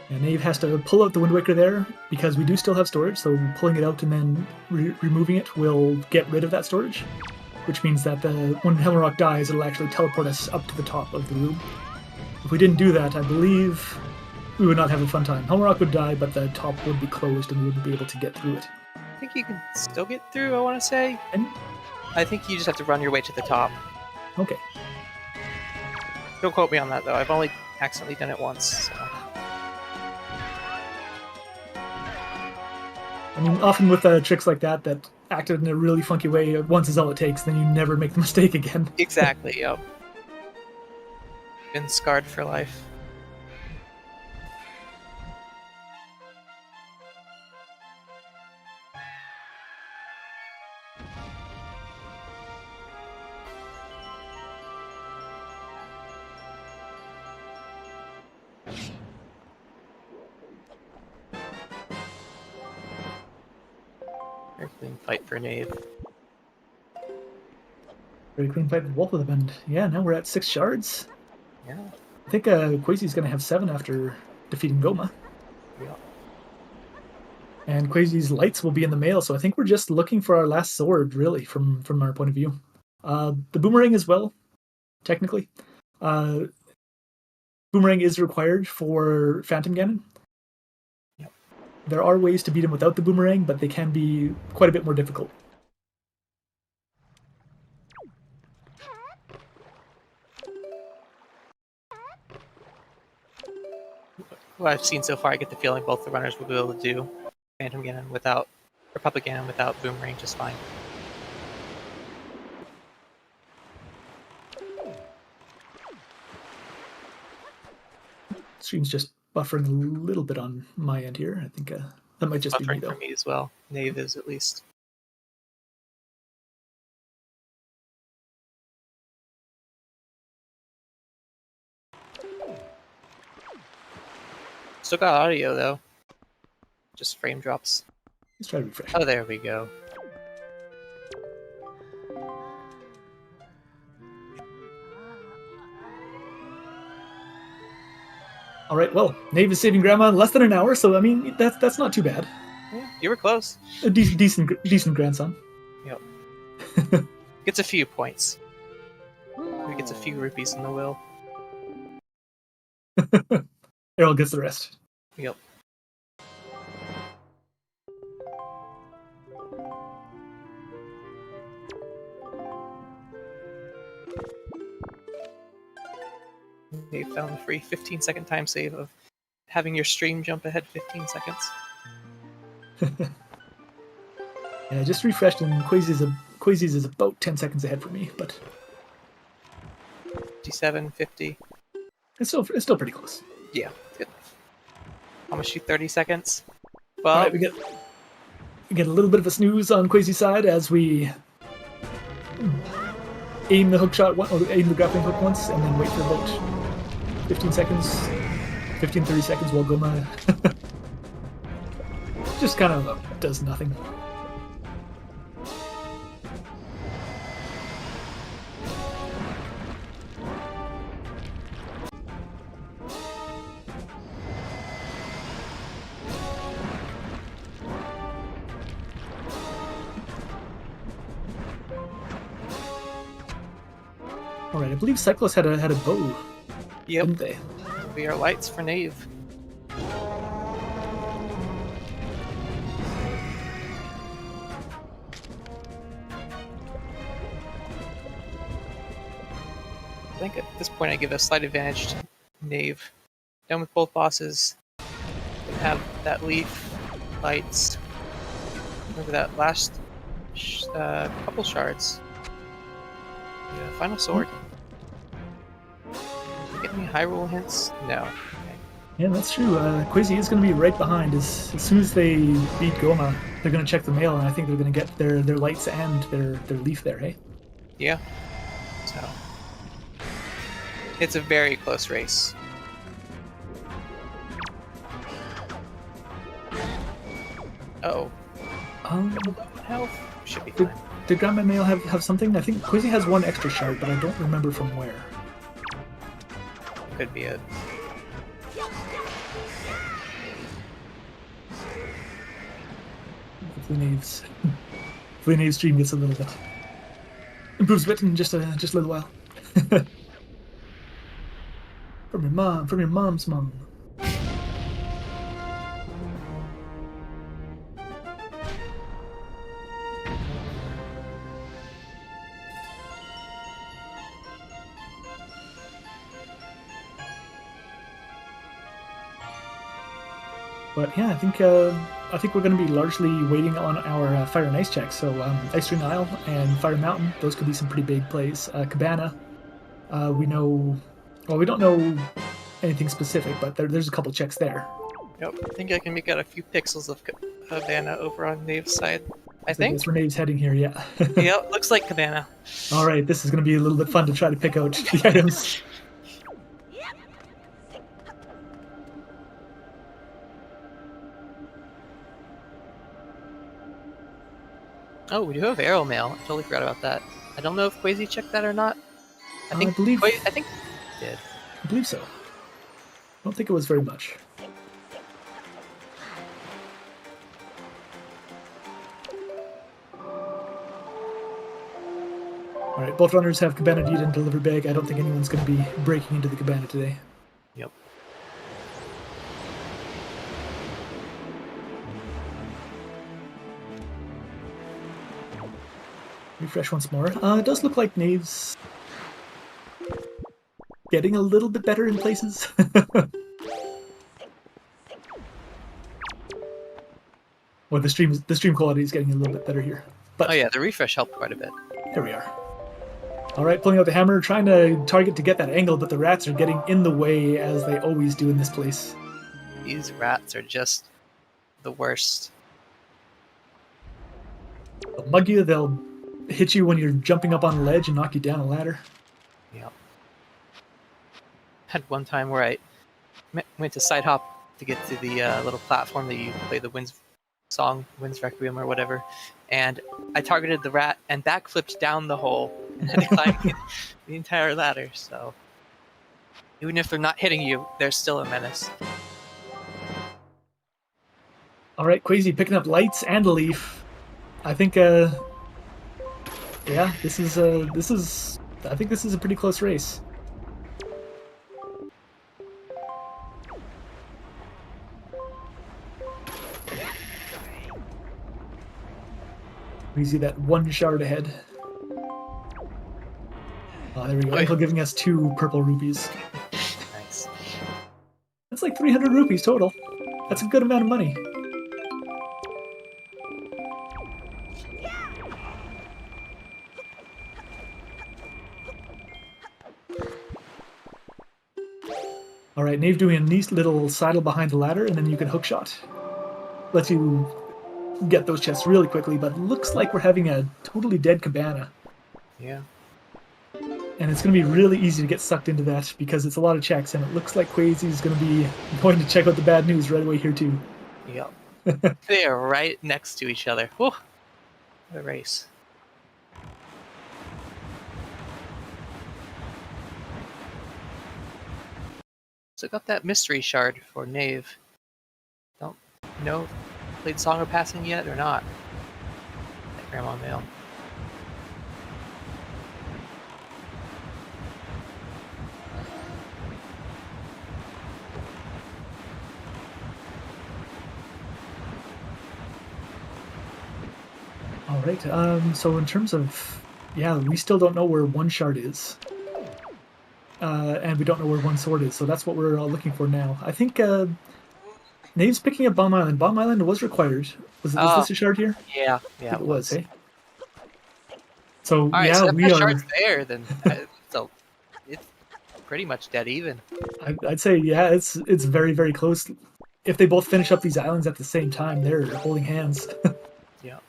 And Nave has to pull out the Wind Waker there, because we do still have storage, so pulling it out and then removing it will get rid of that storage, which means that when Helmarock dies, it'll actually teleport us up to the top of the room. If we didn't do that, I believe we would not have a fun time. Helmarock would die, but the top would be closed and we wouldn't be able to get through it. I think you can still get through, I want to say. And I think you just have to run your way to the top. okay. Don't quote me on that, though. I've only accidentally done it once, so... I mean, often with tricks like that acted in a really funky way, once is all it takes, then you never make the mistake again. Exactly, yep. Been scarred for life. Very clean fight for Nave. Very clean fight with both of them, and yeah, now we're at 6 shards. Yeah. I think Quazy's going to have 7 after defeating Goma. Yeah. And Quazy's lights will be in the mail, so I think we're just looking for our last sword, really, from our point of view. The boomerang as well, technically. Boomerang is required for Phantom Ganon. Yep. There are ways to beat him without the boomerang, but they can be quite a bit more difficult. What I've seen so far, I get the feeling both the runners will be able to do Phantom Ganon without, or Puppet Ganon without Boomerang just fine. Stream's just buffering a little bit on my end here. I think that might just be me, Buffering though. for me as well. Nave is at least. Still got audio though. Just frame drops. Let's try to refresh. Oh, there we go. All right, well, Nave is saving Grandma in less than an hour, so I mean that's not too bad. Yeah, you were close. A decent grandson. Yep. Gets a few points. Maybe gets a few rupees in the will. Errol gets the rest. Yep. They found the free 15-second time save of having your stream jump ahead 15 seconds. Yeah, I just refreshed, and Quazy's is about 10 seconds ahead for me, but 57, 50. it's still pretty close. Yeah, good enough. I'm gonna shoot 30 seconds. Well, All right, we get a little bit of a snooze on Quazy's side as we aim the hook shot, aim the grappling hook once, and then wait for about 15 seconds, 30 seconds while Goma just kind of does nothing. Alright, I believe Cyclos had a bow, yep. didn't they? We are lights for Nave. think at this point I give a slight advantage to Nave. Done with both bosses. Have that leaf, lights. Look at that last couple shards. Yeah, final sword. Get any high roll hints? No. Okay. Yeah, that's true. Quizzy is going to be right behind. As soon as they beat Goma, they're going to check the mail, and I think they're going to get their lights and their leaf there, hey? Yeah. So it's a very close race. Uh-oh. Health should be fine. Did Grandma Mail have something? I think Quizzy has one extra shard, but I don't remember from where. Could be it. Hopefully Nave's stream gets a little bit improves a bit in just a little while. From your mom's mom. But yeah, I think we're going to be largely waiting on our Fire and Ice checks. So Ice Ring Isle and Fire Mountain, those could be some pretty big plays. Cabana, we know, well, we don't know anything specific, but there's a couple checks there. Yep, I think I can make out a few pixels of Cabana over on Nave's side. I think that's where Nave's heading here, yeah. Yep, looks like Cabana. All right, this is going to be a little bit fun to try to pick out the items. Oh, we do have arrow mail. I totally forgot about that. I don't know if Quazy checked that or not. I believe he did. I believe so. I don't think it was very much. All right, both runners have Cabana Deed and Deliver Bag. I don't think anyone's going to be breaking into the Cabana today. Yep. Refresh once more. It does look like Nave's getting a little bit better in places. Or the stream quality is getting a little bit better here. But oh yeah, the refresh helped quite a bit. There we are. All right, pulling out the hammer, trying to target to get that angle, but the rats are getting in the way as they always do in this place. These rats are just the worst. They'll mug you, they'll hit you when you're jumping up on a ledge and knock you down a ladder. Yep. Had one time where I went to side hop to get to the little platform that you play the Wind's Requiem or whatever, and I targeted the rat and backflipped down the hole and had to climb the entire ladder. So even if they're not hitting you, they're still a menace. All right, Quazy picking up lights and a leaf. I think yeah, this is I think this is a pretty close race. We see that one shard ahead. Oh, there we go. Ankle giving us 2 purple rupees. Nice. That's like 300 rupees total. That's a good amount of money. All right, Nave doing a neat little sidle behind the ladder, and then you can hookshot. Lets you get those chests really quickly, but looks like we're having a totally dead Cabana. Yeah. And it's going to be really easy to get sucked into that because it's a lot of checks, and it looks like Quazy is going to be going to check out the bad news right away here too. Yep. They are right next to each other. Whew. What a race. So got that mystery shard for Nave. Don't know if played Song of Passing yet or not. At Grandma Mail. All right. So in terms of, yeah, we still don't know where one shard is. and we don't know where one sword is, so that's what we're looking for now. I think Nave's picking up Bomb Island. Bomb Island was required. Was this a shard here? Yeah, I think it was. Hey. So All right, yeah, so if we that are. shard's there, then it's pretty much dead even. I'd say yeah, it's very very close. If they both finish up these islands at the same time, they're holding hands. Yeah.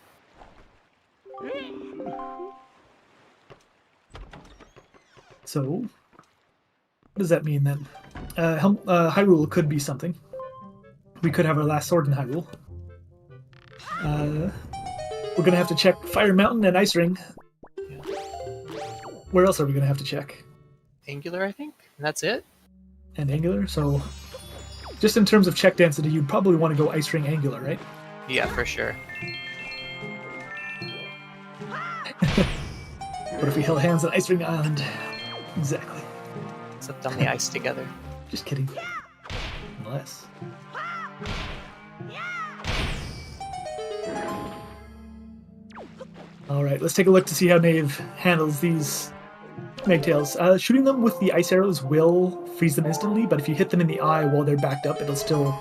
So, what does that mean then? Hyrule could be something. We could have our last sword in Hyrule. We're gonna have to check Fire Mountain and Ice Ring. Yeah. Where else are we gonna have to check? Angular, I think, and that's it. And Angular. So, just in terms of check density, you'd probably want to go Ice Ring Angular, right? Yeah, for sure. What if we held hands on Ice Ring Island? Exactly. Except on the ice together. Just kidding. Unless. Alright, let's take a look to see how Nave handles these Megtails. Shooting them with the ice arrows will freeze them instantly, but if you hit them in the eye while they're backed up, it'll still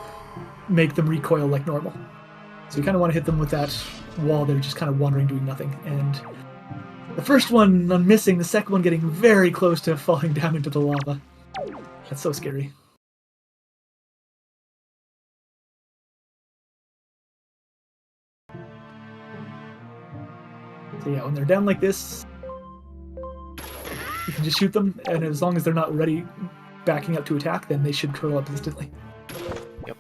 make them recoil like normal. So you kind of want to hit them with that while they're just kind of wandering, doing nothing. And the first one I'm missing, the second one getting very close to falling down into the lava. That's so scary. So yeah, when they're down like this, you can just shoot them, and as long as they're not ready backing up to attack, then they should curl up instantly. Yep.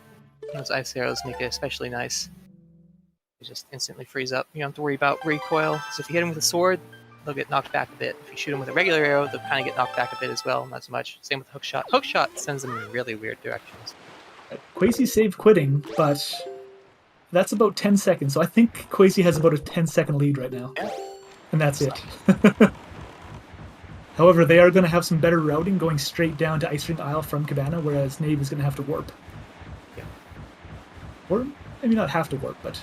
Those ice arrows make it especially nice. They just instantly freeze up. You don't have to worry about recoil. So if you hit them with a sword, they'll get knocked back a bit. If you shoot them with a regular arrow, they'll kind of get knocked back a bit as well, not so much. Same with hook shot. Hook shot sends them in really weird directions. Quasi saved quitting, but that's about 10 seconds. So I think Quasi has about a 10-second lead right now. Yeah. And that's it. However, they are going to have some better routing going straight down to Ice Ring Isle from Cabana, whereas Nave is going to have to warp. Yeah. Or maybe not have to warp, but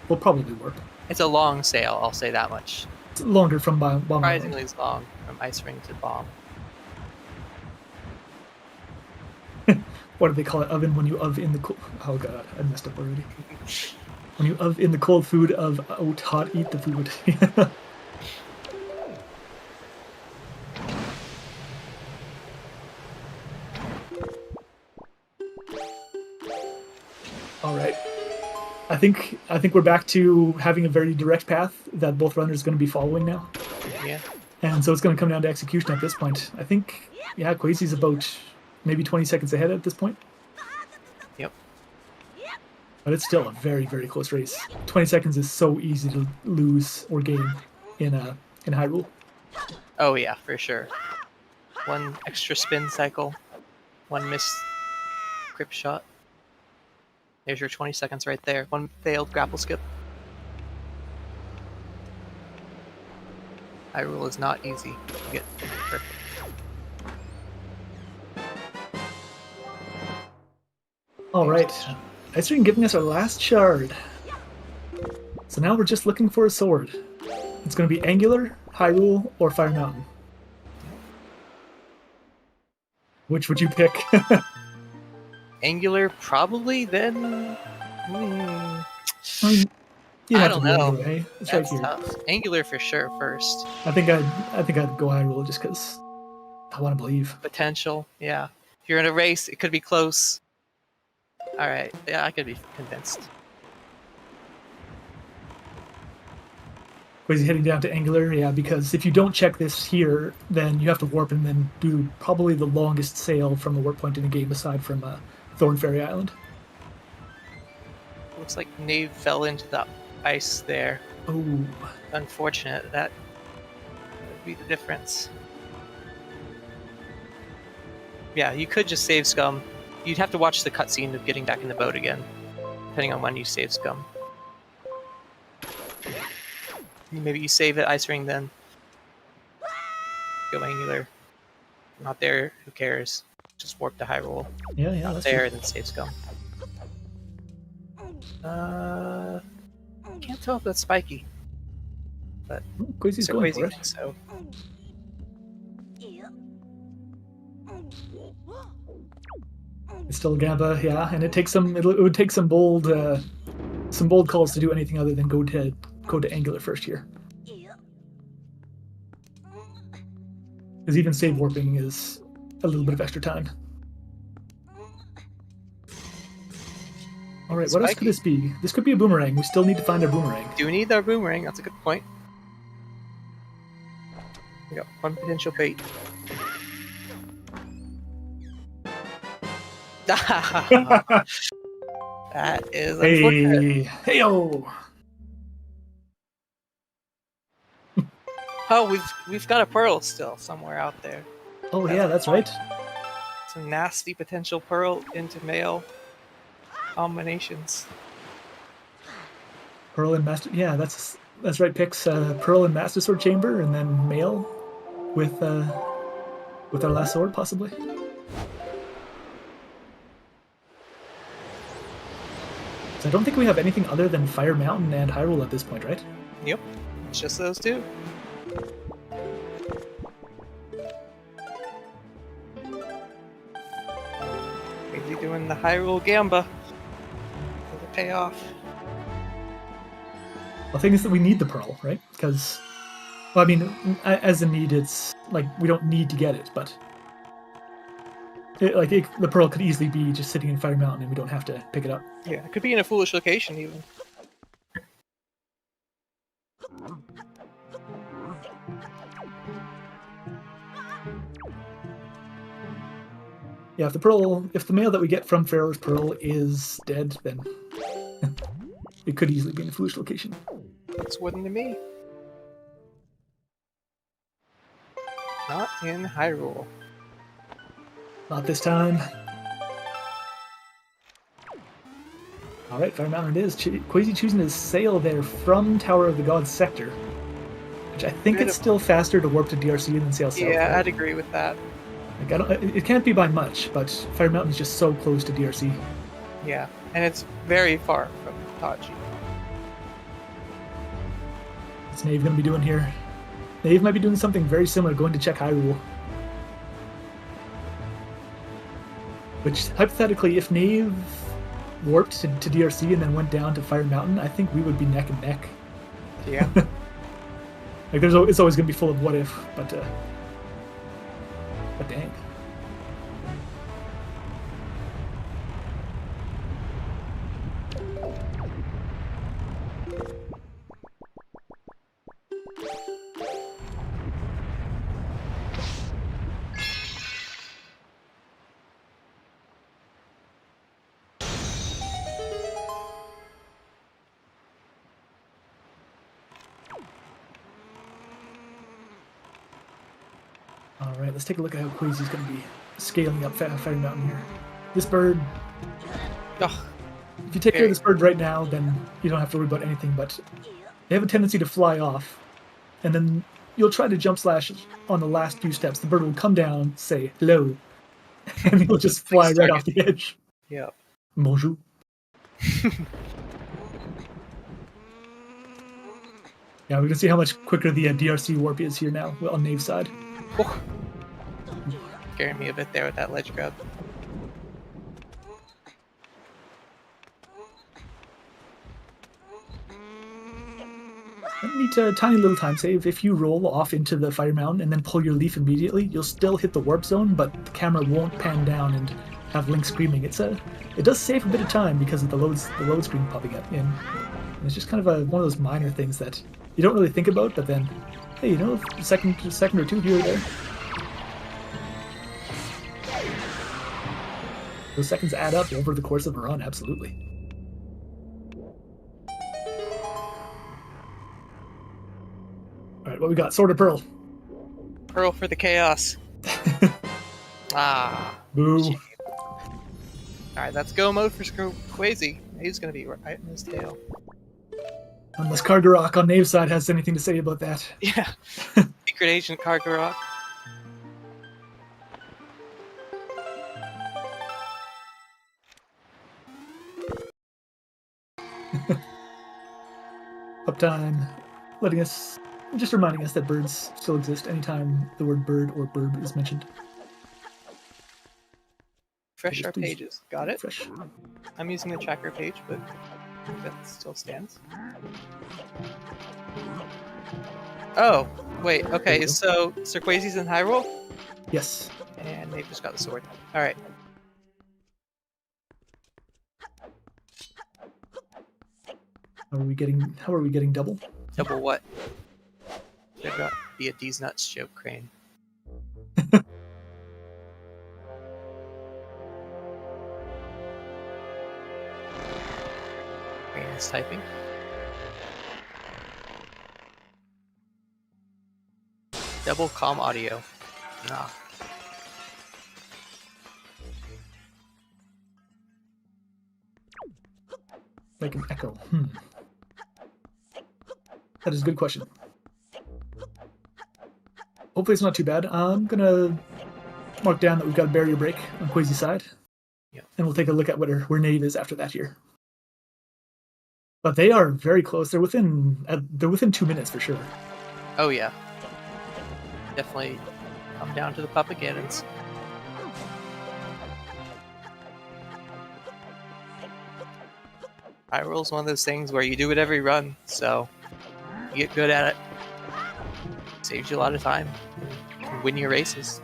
we'll probably warp. It's a long sail, I'll say that much. It's longer from Bomb Island. Surprisingly long from Ice Ring to Bomb. What do they call it? Oven when you in the cold. Oh god, I messed up already. When you in the cold food of out hot, eat the food. All right. I think we're back to having a very direct path that both runners are going to be following now. Yeah. And so it's going to come down to execution at this point. I think, yeah, Quasi's about maybe 20 seconds ahead at this point. Yep. But it's still a very, very close race. 20 seconds is so easy to lose or gain in Hyrule. Oh yeah, for sure. One extra spin cycle, one missed grip shot. There's your 20 seconds right there. One failed grapple skip. Hyrule is not easy to get perfect. Alright. Ice Ring giving us our last shard. So now we're just looking for a sword. It's going to be Angular, Hyrule, or Fire Mountain. Which would you pick? Angular, probably, then... I I don't know. Angular, hey? It's That's right here. tough. Angular for sure first. I think I'd go Hyrule just because I want to believe. Potential, yeah. If you're in a race, it could be close. Alright, yeah, I could be convinced. Quasi heading down to Angular, yeah, because if you don't check this here, then you have to warp and then do probably the longest sail from the warp point in the game aside from Thorn Fairy Island. Looks like Nave fell into the ice there. Oh. Unfortunate. That would be the difference. Yeah, you could just save scum. You'd have to watch the cutscene of getting back in the boat again, depending on when you save scum. Maybe you save at Ice Ring then. Go Angular. Not there, who cares? Just warp to Hyrule. Yeah, Not that's there, true. then save scum. Can't tell if that's spiky. But Quasi's going for it. thinks so. It's still a Gamba, yeah, and it takes some. It would take some bold calls to do anything other than go to angular first here. Because even save warping is a little bit of extra time. All right, what else could this be? This could be a boomerang. We still need to find our boomerang. Do we need our boomerang? That's a good point. We got one potential bait. That is unfortunate. Hey-o! Oh, we've got a pearl still somewhere out there. Oh yeah, that's right. Some nasty potential pearl into male combinations. Pearl and Master. Yeah, that's right. Picks Pearl and Master Sword Chamber, and then male with our last sword, possibly. So I don't think we have anything other than Fire Mountain and Hyrule at this point, right? Yep, it's just those two. Maybe doing the Hyrule Gamba for the payoff. The thing is that we need the Pearl, right? Because, well, I mean, as a need, it's like we don't need to get it, but the Pearl could easily be just sitting in Fire Mountain, and we don't have to pick it up. Yeah, it could be in a foolish location even. Yeah, if the male that we get from Pharaoh's Pearl is dead, then it could easily be in a foolish location. Looks wooden to me. Not in Hyrule. Not this time. Alright, Fire Mountain it is. Quasi choosing to sail there from Tower of the Gods sector. Which I think it's still faster to warp to DRC than sail south. Yeah, right? I'd agree with that. Like, it can't be by much, but Fire Mountain's just so close to DRC. Yeah, and it's very far from Taji. What's Nave going to be doing here? Nave might be doing something very similar, going to check Hyrule. Which, hypothetically, if Nave warped to DRC and then went down to Fire Mountain, I think we would be neck and neck. Yeah. Like, it's always going to be full of what if, but dang. Alright, let's take a look at how Quasi's going to be scaling up Fire Mountain here. This bird... Ugh. If you take care of this bird right now, then you don't have to worry about anything, but they have a tendency to fly off, and then you'll try to jump slash on the last few steps. The bird will come down, say hello, and you'll just fly right off the edge. Yep. Bonjour. Yeah, we can see how much quicker the DRC warp is here now on Nave's side. Oh. Scaring me a bit there with that ledge grab. Neat tiny little time save. If you roll off into the Fire Mountain and then pull your leaf immediately, you'll still hit the warp zone, but the camera won't pan down and have Link screaming. It does save a bit of time because of the load screen popping up in. And it's just kind of one of those minor things that you don't really think about, but then, hey, you know, a second or two here or there. Those seconds add up over the course of a run, absolutely. Alright, what we got? Sword or Pearl? Pearl for the chaos. Boo. Alright, let's go mode for SirQuazy. He's gonna be right in his tail. Unless Kargarok on Nave's side has anything to say about that. Yeah. Secret Agent Kargarok. Uptime, just reminding us that birds still exist anytime the word bird or burb is mentioned. refresh our please. pages. Got it. Refresh. I'm using the tracker page, but that still stands. Oh, wait. There Okay, we go. so SirQuazy's in Hyrule, Yes. and they've just got the sword. All right. How are we getting double? Double what? There got be a D's nuts joke, Crane. Crane is typing. Double comm audio. Nah. Like an echo. That is a good question. Hopefully it's not too bad. I'm gonna mark down that we've got a barrier break on Quazy's side. Yeah. And we'll take a look at where Nave is after that here. But they are very close. They're within 2 minutes for sure. Oh yeah. Definitely come down to the Papagannons. Hyrule's one of those things where you do it every run, so you get good at it. Saves you a lot of time. You can win your races.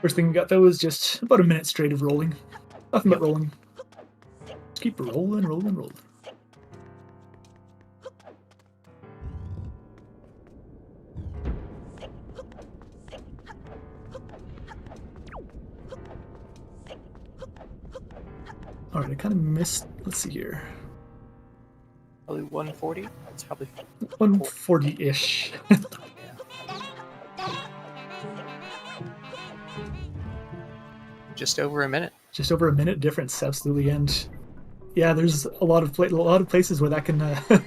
First thing we got though is just about a minute straight of rolling. Nothing but rolling. Just keep rolling. Alright, I kind of missed. Let's see here. Probably 140. It's probably 140-ish. just over a minute. Just over a minute difference, absolutely. And yeah, there's a lot of places where that can that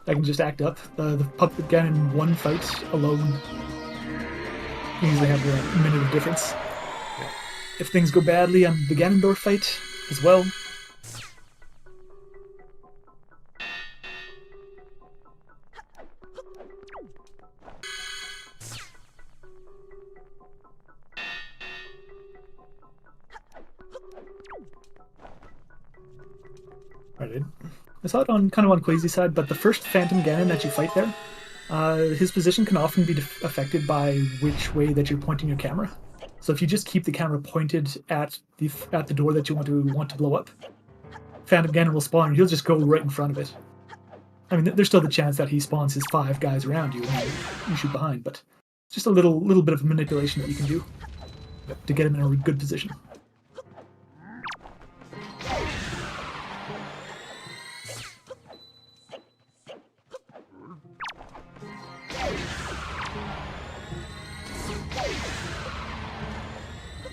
can just act up. The puppet gun in one fight alone can usually have a minute of difference. Yeah. If things go badly on the Ganondorf fight as well. Right, I saw it on kind of on Quazy's side, but the first Phantom Ganon that you fight there, his position can often be affected by which way that you're pointing your camera. So if you just keep the camera pointed at the door that you want to blow up, Phantom Ganon will spawn and he'll just go right in front of it. I mean, there's still the chance that he spawns his 5 guys around you and you shoot behind, but just a little bit of manipulation that you can do to get him in a good position.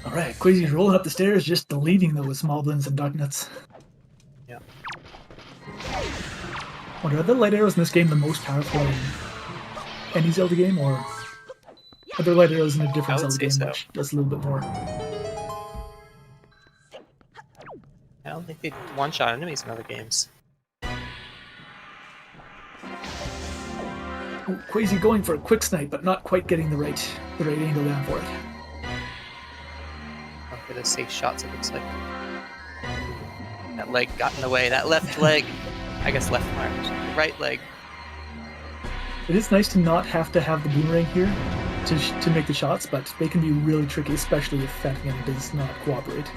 Alright, Quazy's rolling up the stairs, just deleting those Moblins and Darknuts. Yeah. Wonder, are the light arrows in this game the most powerful in any Zelda game, or are there light arrows in a different Zelda game which does a little bit more? I don't think they one-shot enemies in other games. Oh, Quazy going for a quick snipe, but not quite getting the right angle down for it. Okay, those safe shots, it looks like. That leg got in the way. That left leg. I guess left arm. Right leg. It is nice to not have to have the boomerang here to make the shots, but they can be really tricky, especially if Phantom Ganon does not cooperate.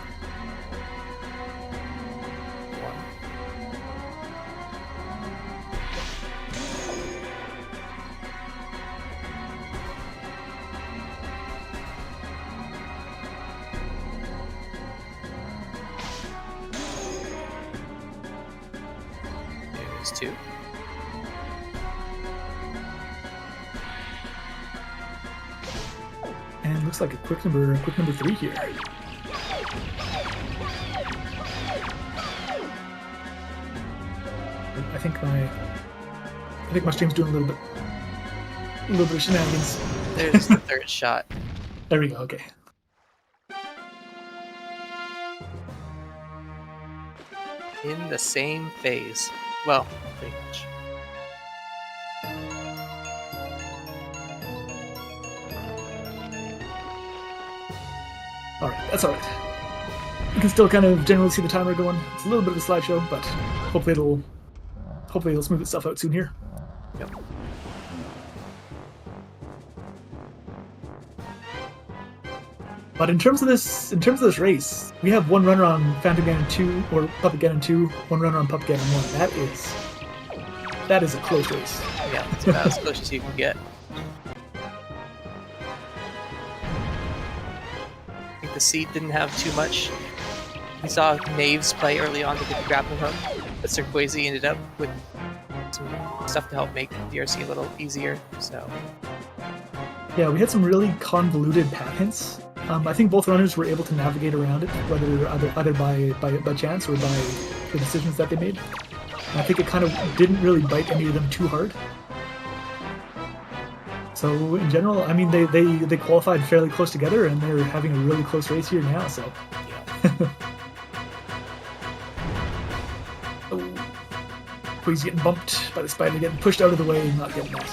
There's 2. And looks like a quick number 3 here. I think my stream's doing a little bit of shenanigans. There's the third shot. There we go. Okay. In the same phase. Well, pretty much. Alright, that's alright. You can still kind of generally see the timer going. It's a little bit of a slideshow, but hopefully it'll smooth itself out soon here. Yep. But in terms of this race, we have one runner on Phantom Ganon 2 or Puppet Ganon 2, one runner on Puppet Ganon 1. That is a close race. Yeah, it's about as close as you can get. I think the seed didn't have too much. We saw Nave's play early on to get the grappling hook, but SirQuazy ended up with some stuff to help make DRC a little easier. So yeah, we had some really convoluted path hints. I think both runners were able to navigate around it, whether either by chance or by the decisions that they made. And I think it kind of didn't really bite any of them too hard. So in general, I mean, they qualified fairly close together, and they're having a really close race here now. So. Oh, Quazy's getting bumped by the spider, getting pushed out of the way, and not getting that.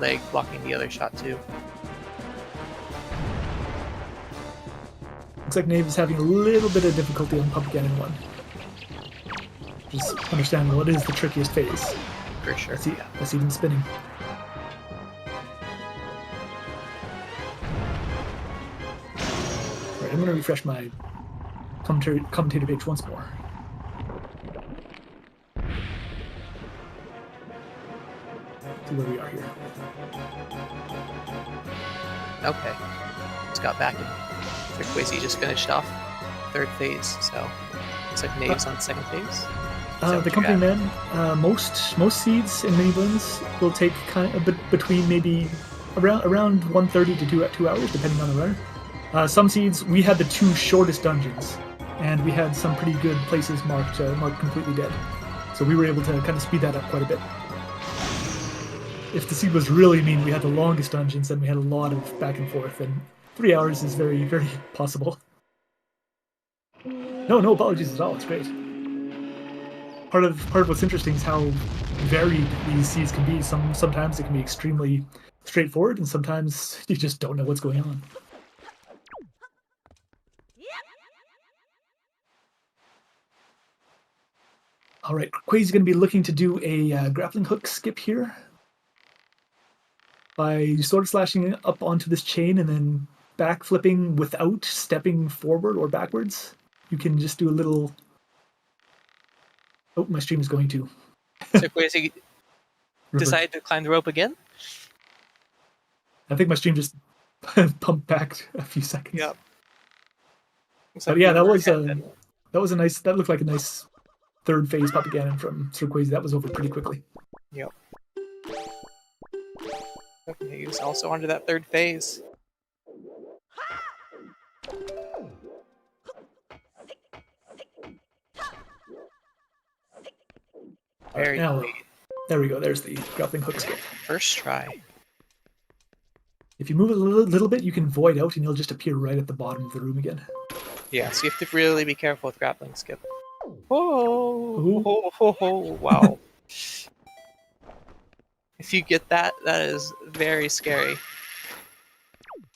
leg blocking the other shot too. Looks like Nave is having a little bit of difficulty on Puppet Ganon 1. Just understandable, it is the trickiest phase. For sure. That's even spinning. Alright, I'm going to refresh my commentator page once more. See where we are here. Okay. Just got back and SirQuazy just finished off third phase, so looks like Nave's on second phase. The company man, most seeds in Miniblins will take kind of between maybe around 130 to 2 hours, depending on the runner. Some seeds, we had the 2 shortest dungeons, and we had some pretty good places marked completely dead. So we were able to kind of speed that up quite a bit. If the seed was really mean, we had the longest dungeons, and we had a lot of back and forth, and 3 hours is very, very possible. No apologies at all, it's great. Part of what's interesting is how varied these seeds can be. Sometimes it can be extremely straightforward, and sometimes you just don't know what's going on. Alright, Quazy's going to be looking to do a grappling hook skip here. By sword slashing up onto this chain and then backflipping without stepping forward or backwards. You can just do a little... Oh, my stream is going to. SirQuazy decided to climb the rope again? I think my stream just pumped back a few seconds. Yep. But yeah, that was a nice... That looked like a nice third phase Puppet Ganon from SirQuazy. That was over pretty quickly. Yep. Okay, he was also onto that third phase. Very now, there we go. There's the grappling hook skip. First try. If you move it a little bit, you can void out and you'll just appear right at the bottom of the room again. Yeah, so you have to really be careful with grappling skip. Oh, wow. If you get that, that is very scary.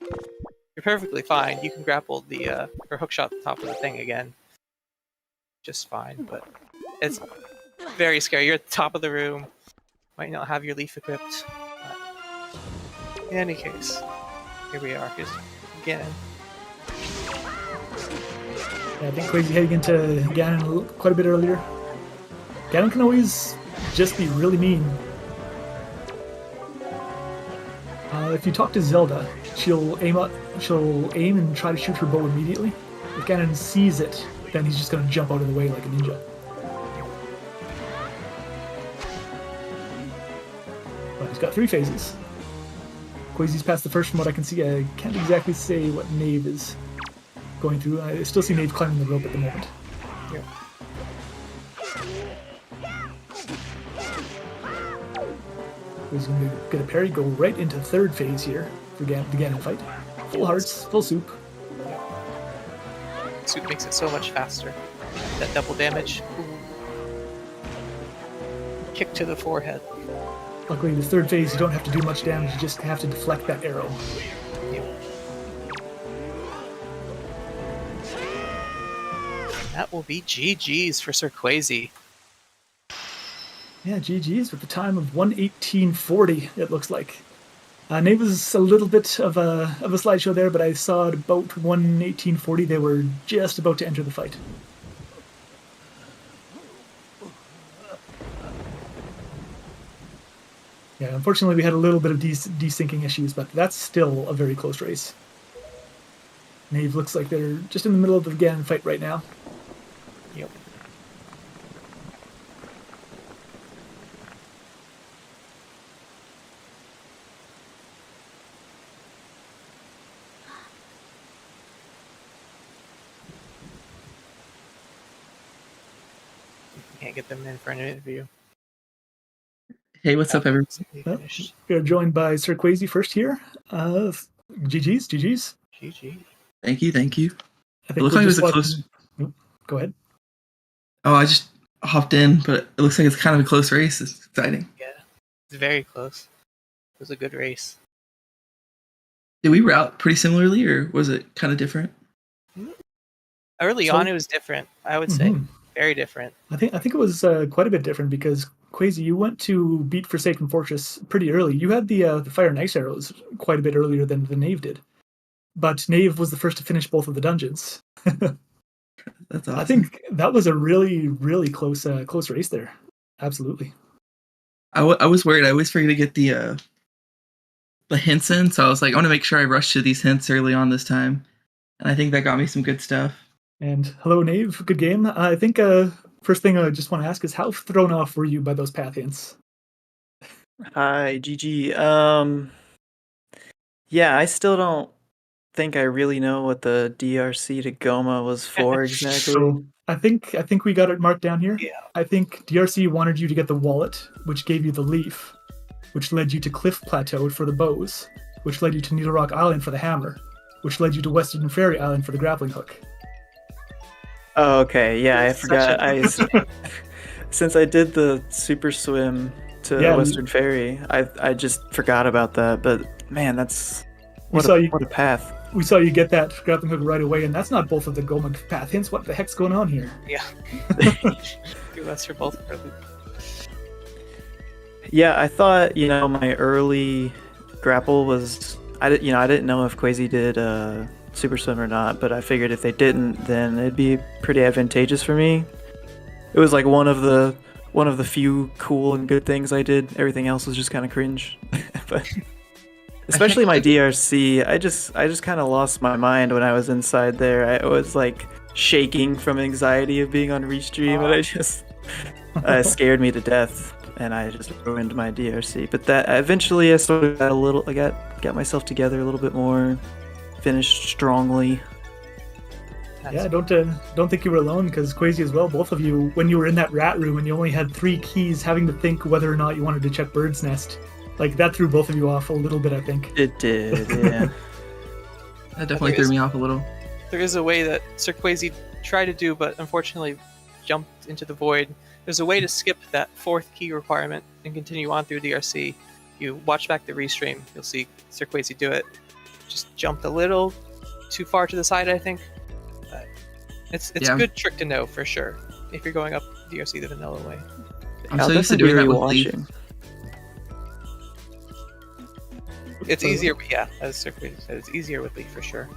You're perfectly fine. You can grapple the or hookshot the top of the thing again. Just fine, but it's very scary. You're at the top of the room. Might not have your leaf equipped. But in any case, here we are. Here's Ganon. Yeah, I think Quazy heading into Ganon quite a bit earlier. Ganon can always just be really mean. If you talk to Zelda, she'll aim and try to shoot her bow immediately. If Ganon sees it, then he's just going to jump out of the way like a ninja. But he's got 3 phases. Quazy's past the first from what I can see. I can't exactly say what Nave is going through. I still see Nave climbing the rope at the moment. Yeah. He's going to get a parry, go right into 3rd phase here for the Ganon fight. Full hearts, full soup. Soup makes it so much faster. That double damage. Ooh. Kick to the forehead. Luckily, the third phase, you don't have to do much damage. You just have to deflect that arrow. That will be GG's for SirQuazy. Yeah, GG's with the time of 1:18:40. It looks like. Nave was a little bit of a slideshow there, but I saw at about 1:18:40 they were just about to enter the fight. Yeah, unfortunately we had a little bit of desyncing issues, but that's still a very close race. Nave looks like they're just in the middle of the Ganon fight right now. Yep. Can't get them in for an interview. Hey, what's up, everyone? Well, we're joined by SirQuazy first here. GG's. GG. Thank you. I think It looks like it was a close. Go ahead. Oh, I just hopped in, but it looks like it's kind of a close race. It's exciting. Yeah, it's very close. It was a good race. Did we route pretty similarly, or was it kind of different? Early on, it was different. I would say very different. I think it was quite a bit different because Quasi, you went to beat Forsaken Fortress pretty early. You had the Fire and Ice arrows quite a bit earlier than the Nave did, but Nave was the first to finish both of the dungeons. That's awesome. I think that was a really, really close race there. Absolutely. I was worried. I always forget to get the hints in, so I was like, I want to make sure I rush to these hints early on this time, and I think that got me some good stuff. And hello, Nave. Good game. I think first thing I just want to ask is how thrown off were you by those path hints? Hi, GG. Yeah, I still don't think I really know what the DRC to Goma was for exactly. So I think we got it marked down here. Yeah. I think DRC wanted you to get the wallet, which gave you the leaf, which led you to Cliff Plateau for the bows, which led you to Needle Rock Island for the hammer, which led you to Western Ferry Island for the grappling hook. Oh, okay. Yeah, I forgot. Since I did the super swim to Western Ferry, I just forgot about that. But man, that's what a path. We saw you get that grappling hook right away, and that's not both of the Goma path hints. What the heck's going on here? Yeah. That's for both. Yeah, I thought my early grapple was I didn't know if Quasi did super swim or not, but I figured if they didn't, then it'd be pretty advantageous for me. It was like one of the few cool and good things I did. Everything else was just kind of cringe. But especially my DRC, I just kind of lost my mind when I was inside there. I was like shaking from anxiety of being on Restream, and I just scared me to death, and I just ruined my DRC. But that eventually I sort of got myself together a little bit more. Finished strongly. Yeah, I don't think you were alone, because Quasi as well, both of you, when you were in that rat room and you only had 3 keys, having to think whether or not you wanted to check Bird's Nest, like that threw both of you off a little bit, I think. It did, yeah. That definitely threw me off a little. There is a way that SirQuazy tried to do, but unfortunately jumped into the void. There's a way to skip that 4th key requirement and continue on through DRC. You watch back the restream, you'll see SirQuazy do it. Just jumped a little too far to the side, I think. But it's a good trick to know for sure if you're going up DRC the vanilla way. I'm so used to doing that with Leaf. It's easier, yeah, as SirQuazy said, it's easier with Leaf for sure.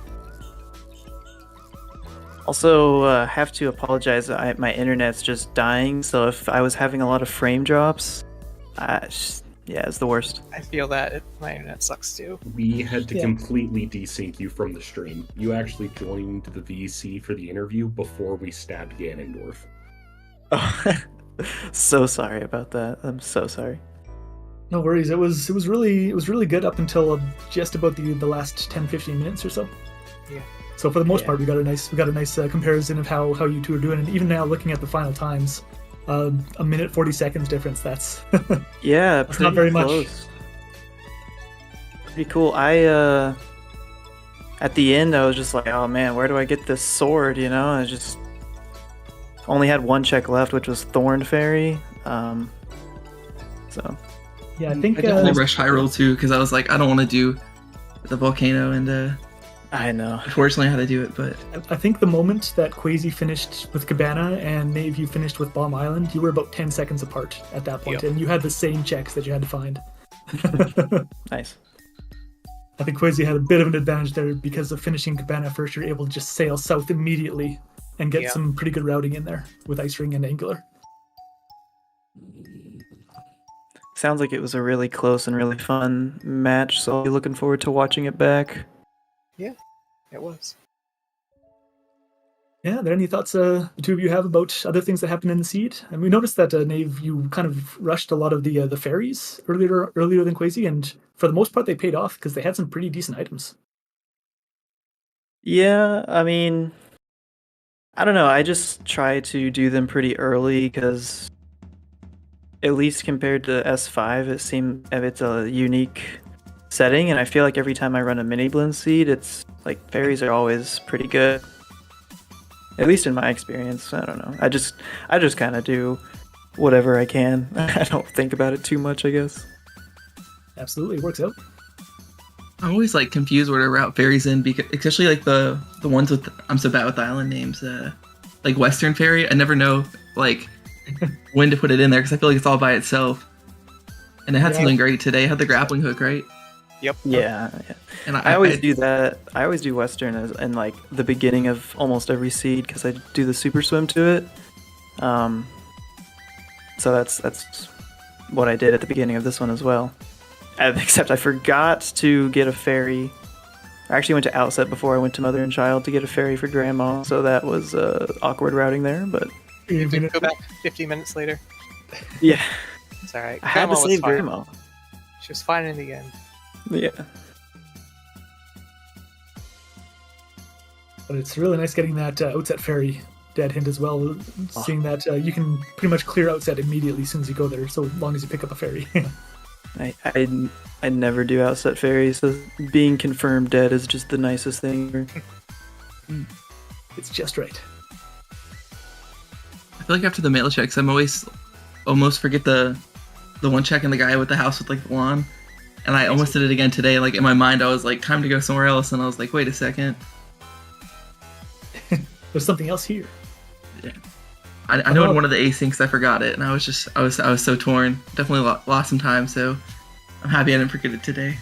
Also, have to apologize. My internet's just dying, so if I was having a lot of frame drops, it's the worst. I feel that my internet sucks too. We had to completely desync you from the stream. You actually joined the VC for the interview before we stabbed Ganondorf. Oh, so sorry about that. I'm so sorry. No worries. It was really good up until just about the last 10-15 minutes or so. Yeah. So for the most part, we got a nice comparison of how you two are doing, and even now looking at the final times. A minute 40 seconds difference. That's that's not very close. much. Pretty cool. I at the end I was just like, oh man, where do I get this sword? I just only had one check left, which was Thorn Fairy. So Yeah, I think I definitely rushed high roll too because I was like, I don't want to do the volcano, and I know. unfortunately I had to do it. But I think the moment that Quasi finished with Cabana and Nave, you finished with Bomb Island, you were about 10 seconds apart at that point, Yep. and you had the same checks that you had to find. Nice. I think Quasi had a bit of an advantage there because of finishing Cabana first. You're able to just sail south immediately and get Yeah. some pretty good routing in there with Ice Ring and Angular. Sounds like it was a really close and really fun match, so I'll be looking forward to watching it back. It was. Yeah, are there any thoughts the two of you have about other things that happened in the seed? And we noticed that Nave, you kind of rushed a lot of the fairies earlier than Quasi, and for the most part they paid off because they had some pretty decent items. Yeah, I mean, I don't know. I just try to do them pretty early because, at least compared to S5, it's a unique setting, and I feel like every time I run a Miniblins seed, it's like fairies are always pretty good. At least in my experience, I don't know. I just kind of do whatever I can. I don't think about it too much, I guess. Absolutely, it works out. I'm always like confused where to route fairies in, because especially like the ones with, I'm so bad with the island names, like Western Fairy. I never know like when to put it in there because I feel like it's all by itself. And it had something great today. It had the grappling hook, right? Yep. Yeah. And I always do that. I always do Western in like the beginning of almost every seed because I do the super swim to it. So that's what I did at the beginning of this one as well. Except I forgot to get a fairy. I actually went to Outset before I went to Mother and Child to get a fairy for Grandma, so that was awkward routing there. But Go back 50 minutes later. yeah, It's all right. I had to was save fine. Grandma. She was fine in the end. Yeah. But it's really nice getting that Outset Fairy dead hint as well, seeing that you can pretty much clear Outset immediately as soon as you go there, so long as you pick up a fairy. I never do Outset fairies, so being confirmed dead is just the nicest thing. It's just right. I feel like after the melee checks, I'm almost forget the one check in the guy with the house with like the lawn. And I almost did it again today. Like in my mind, I was like, time to go somewhere else. And I was like, wait a second. There's something else here. Yeah. I know in one of the asyncs I forgot it, and I was so torn. Definitely lost some time, so I'm happy I didn't forget it today.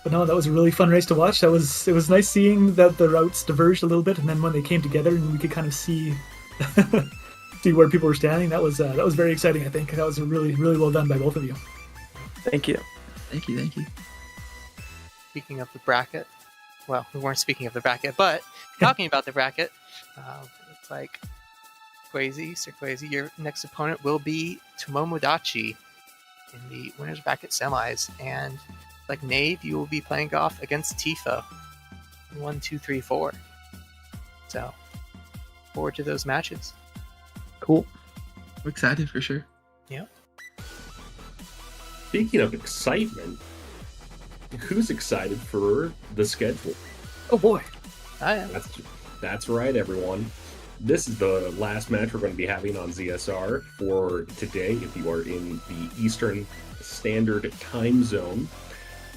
But no, that was a really fun race to watch. It was nice seeing that the routes diverged a little bit, and then when they came together and we could kind of see where people were standing, that was very exciting. I think that was really well done by both of you. Thank you. Thank you. Speaking of the bracket, well, we weren't speaking of the bracket, but talking about the bracket, looks like SirQuazy, your next opponent will be Tomomodachi in the winners bracket semis, and like Nave, you will be playing off against Tifa. 1, 2, 3, 4. So, forward to those matches. Cool. I'm excited for sure. Yeah. Speaking of excitement, who's excited for the schedule? Oh boy. I am. That's right, everyone. This is the last match we're going to be having on ZSR for today, if you are in the Eastern Standard Time Zone.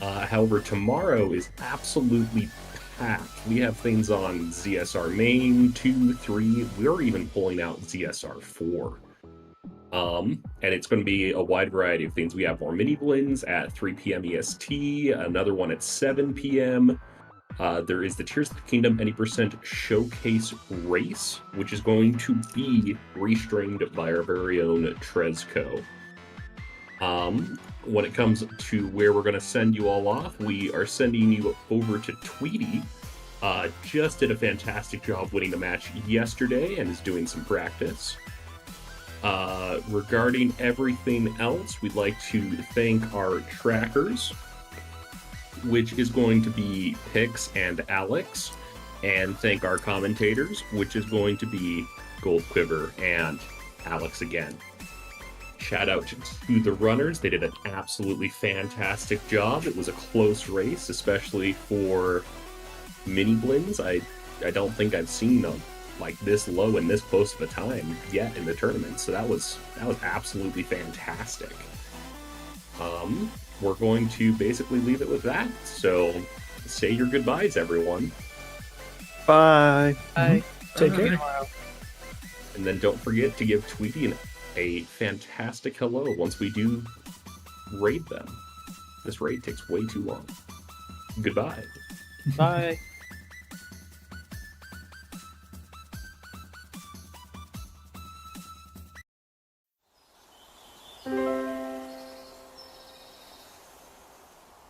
However, tomorrow is absolutely packed. We have things on ZSR Main, 2, 3. We're even pulling out ZSR 4. And it's going to be a wide variety of things. We have more Miniblins at 3 p.m. EST, another one at 7 p.m. There is the Tears of the Kingdom Any% Showcase Race, which is going to be restringed by our very own Trezco. When it comes to where we're going to send you all off, we are sending you over to Tweety. Just did a fantastic job winning the match yesterday and is doing some practice. Regarding everything else, we'd like to thank our trackers, which is going to be Pix and Alex, and thank our commentators, which is going to be Gold Quiver and Alex again. Shout out to the runners. They did an absolutely fantastic job. It was a close race, especially for Miniblins. I don't think I've seen them like this low and this close of a time yet in the tournament. So that was absolutely fantastic. we're going to basically leave it with that. So say your goodbyes, everyone. Bye. Bye. Take See you care. tomorrow. And then don't forget to give Tweety a fantastic hello once we do raid them. This raid takes way too long. Goodbye. Bye.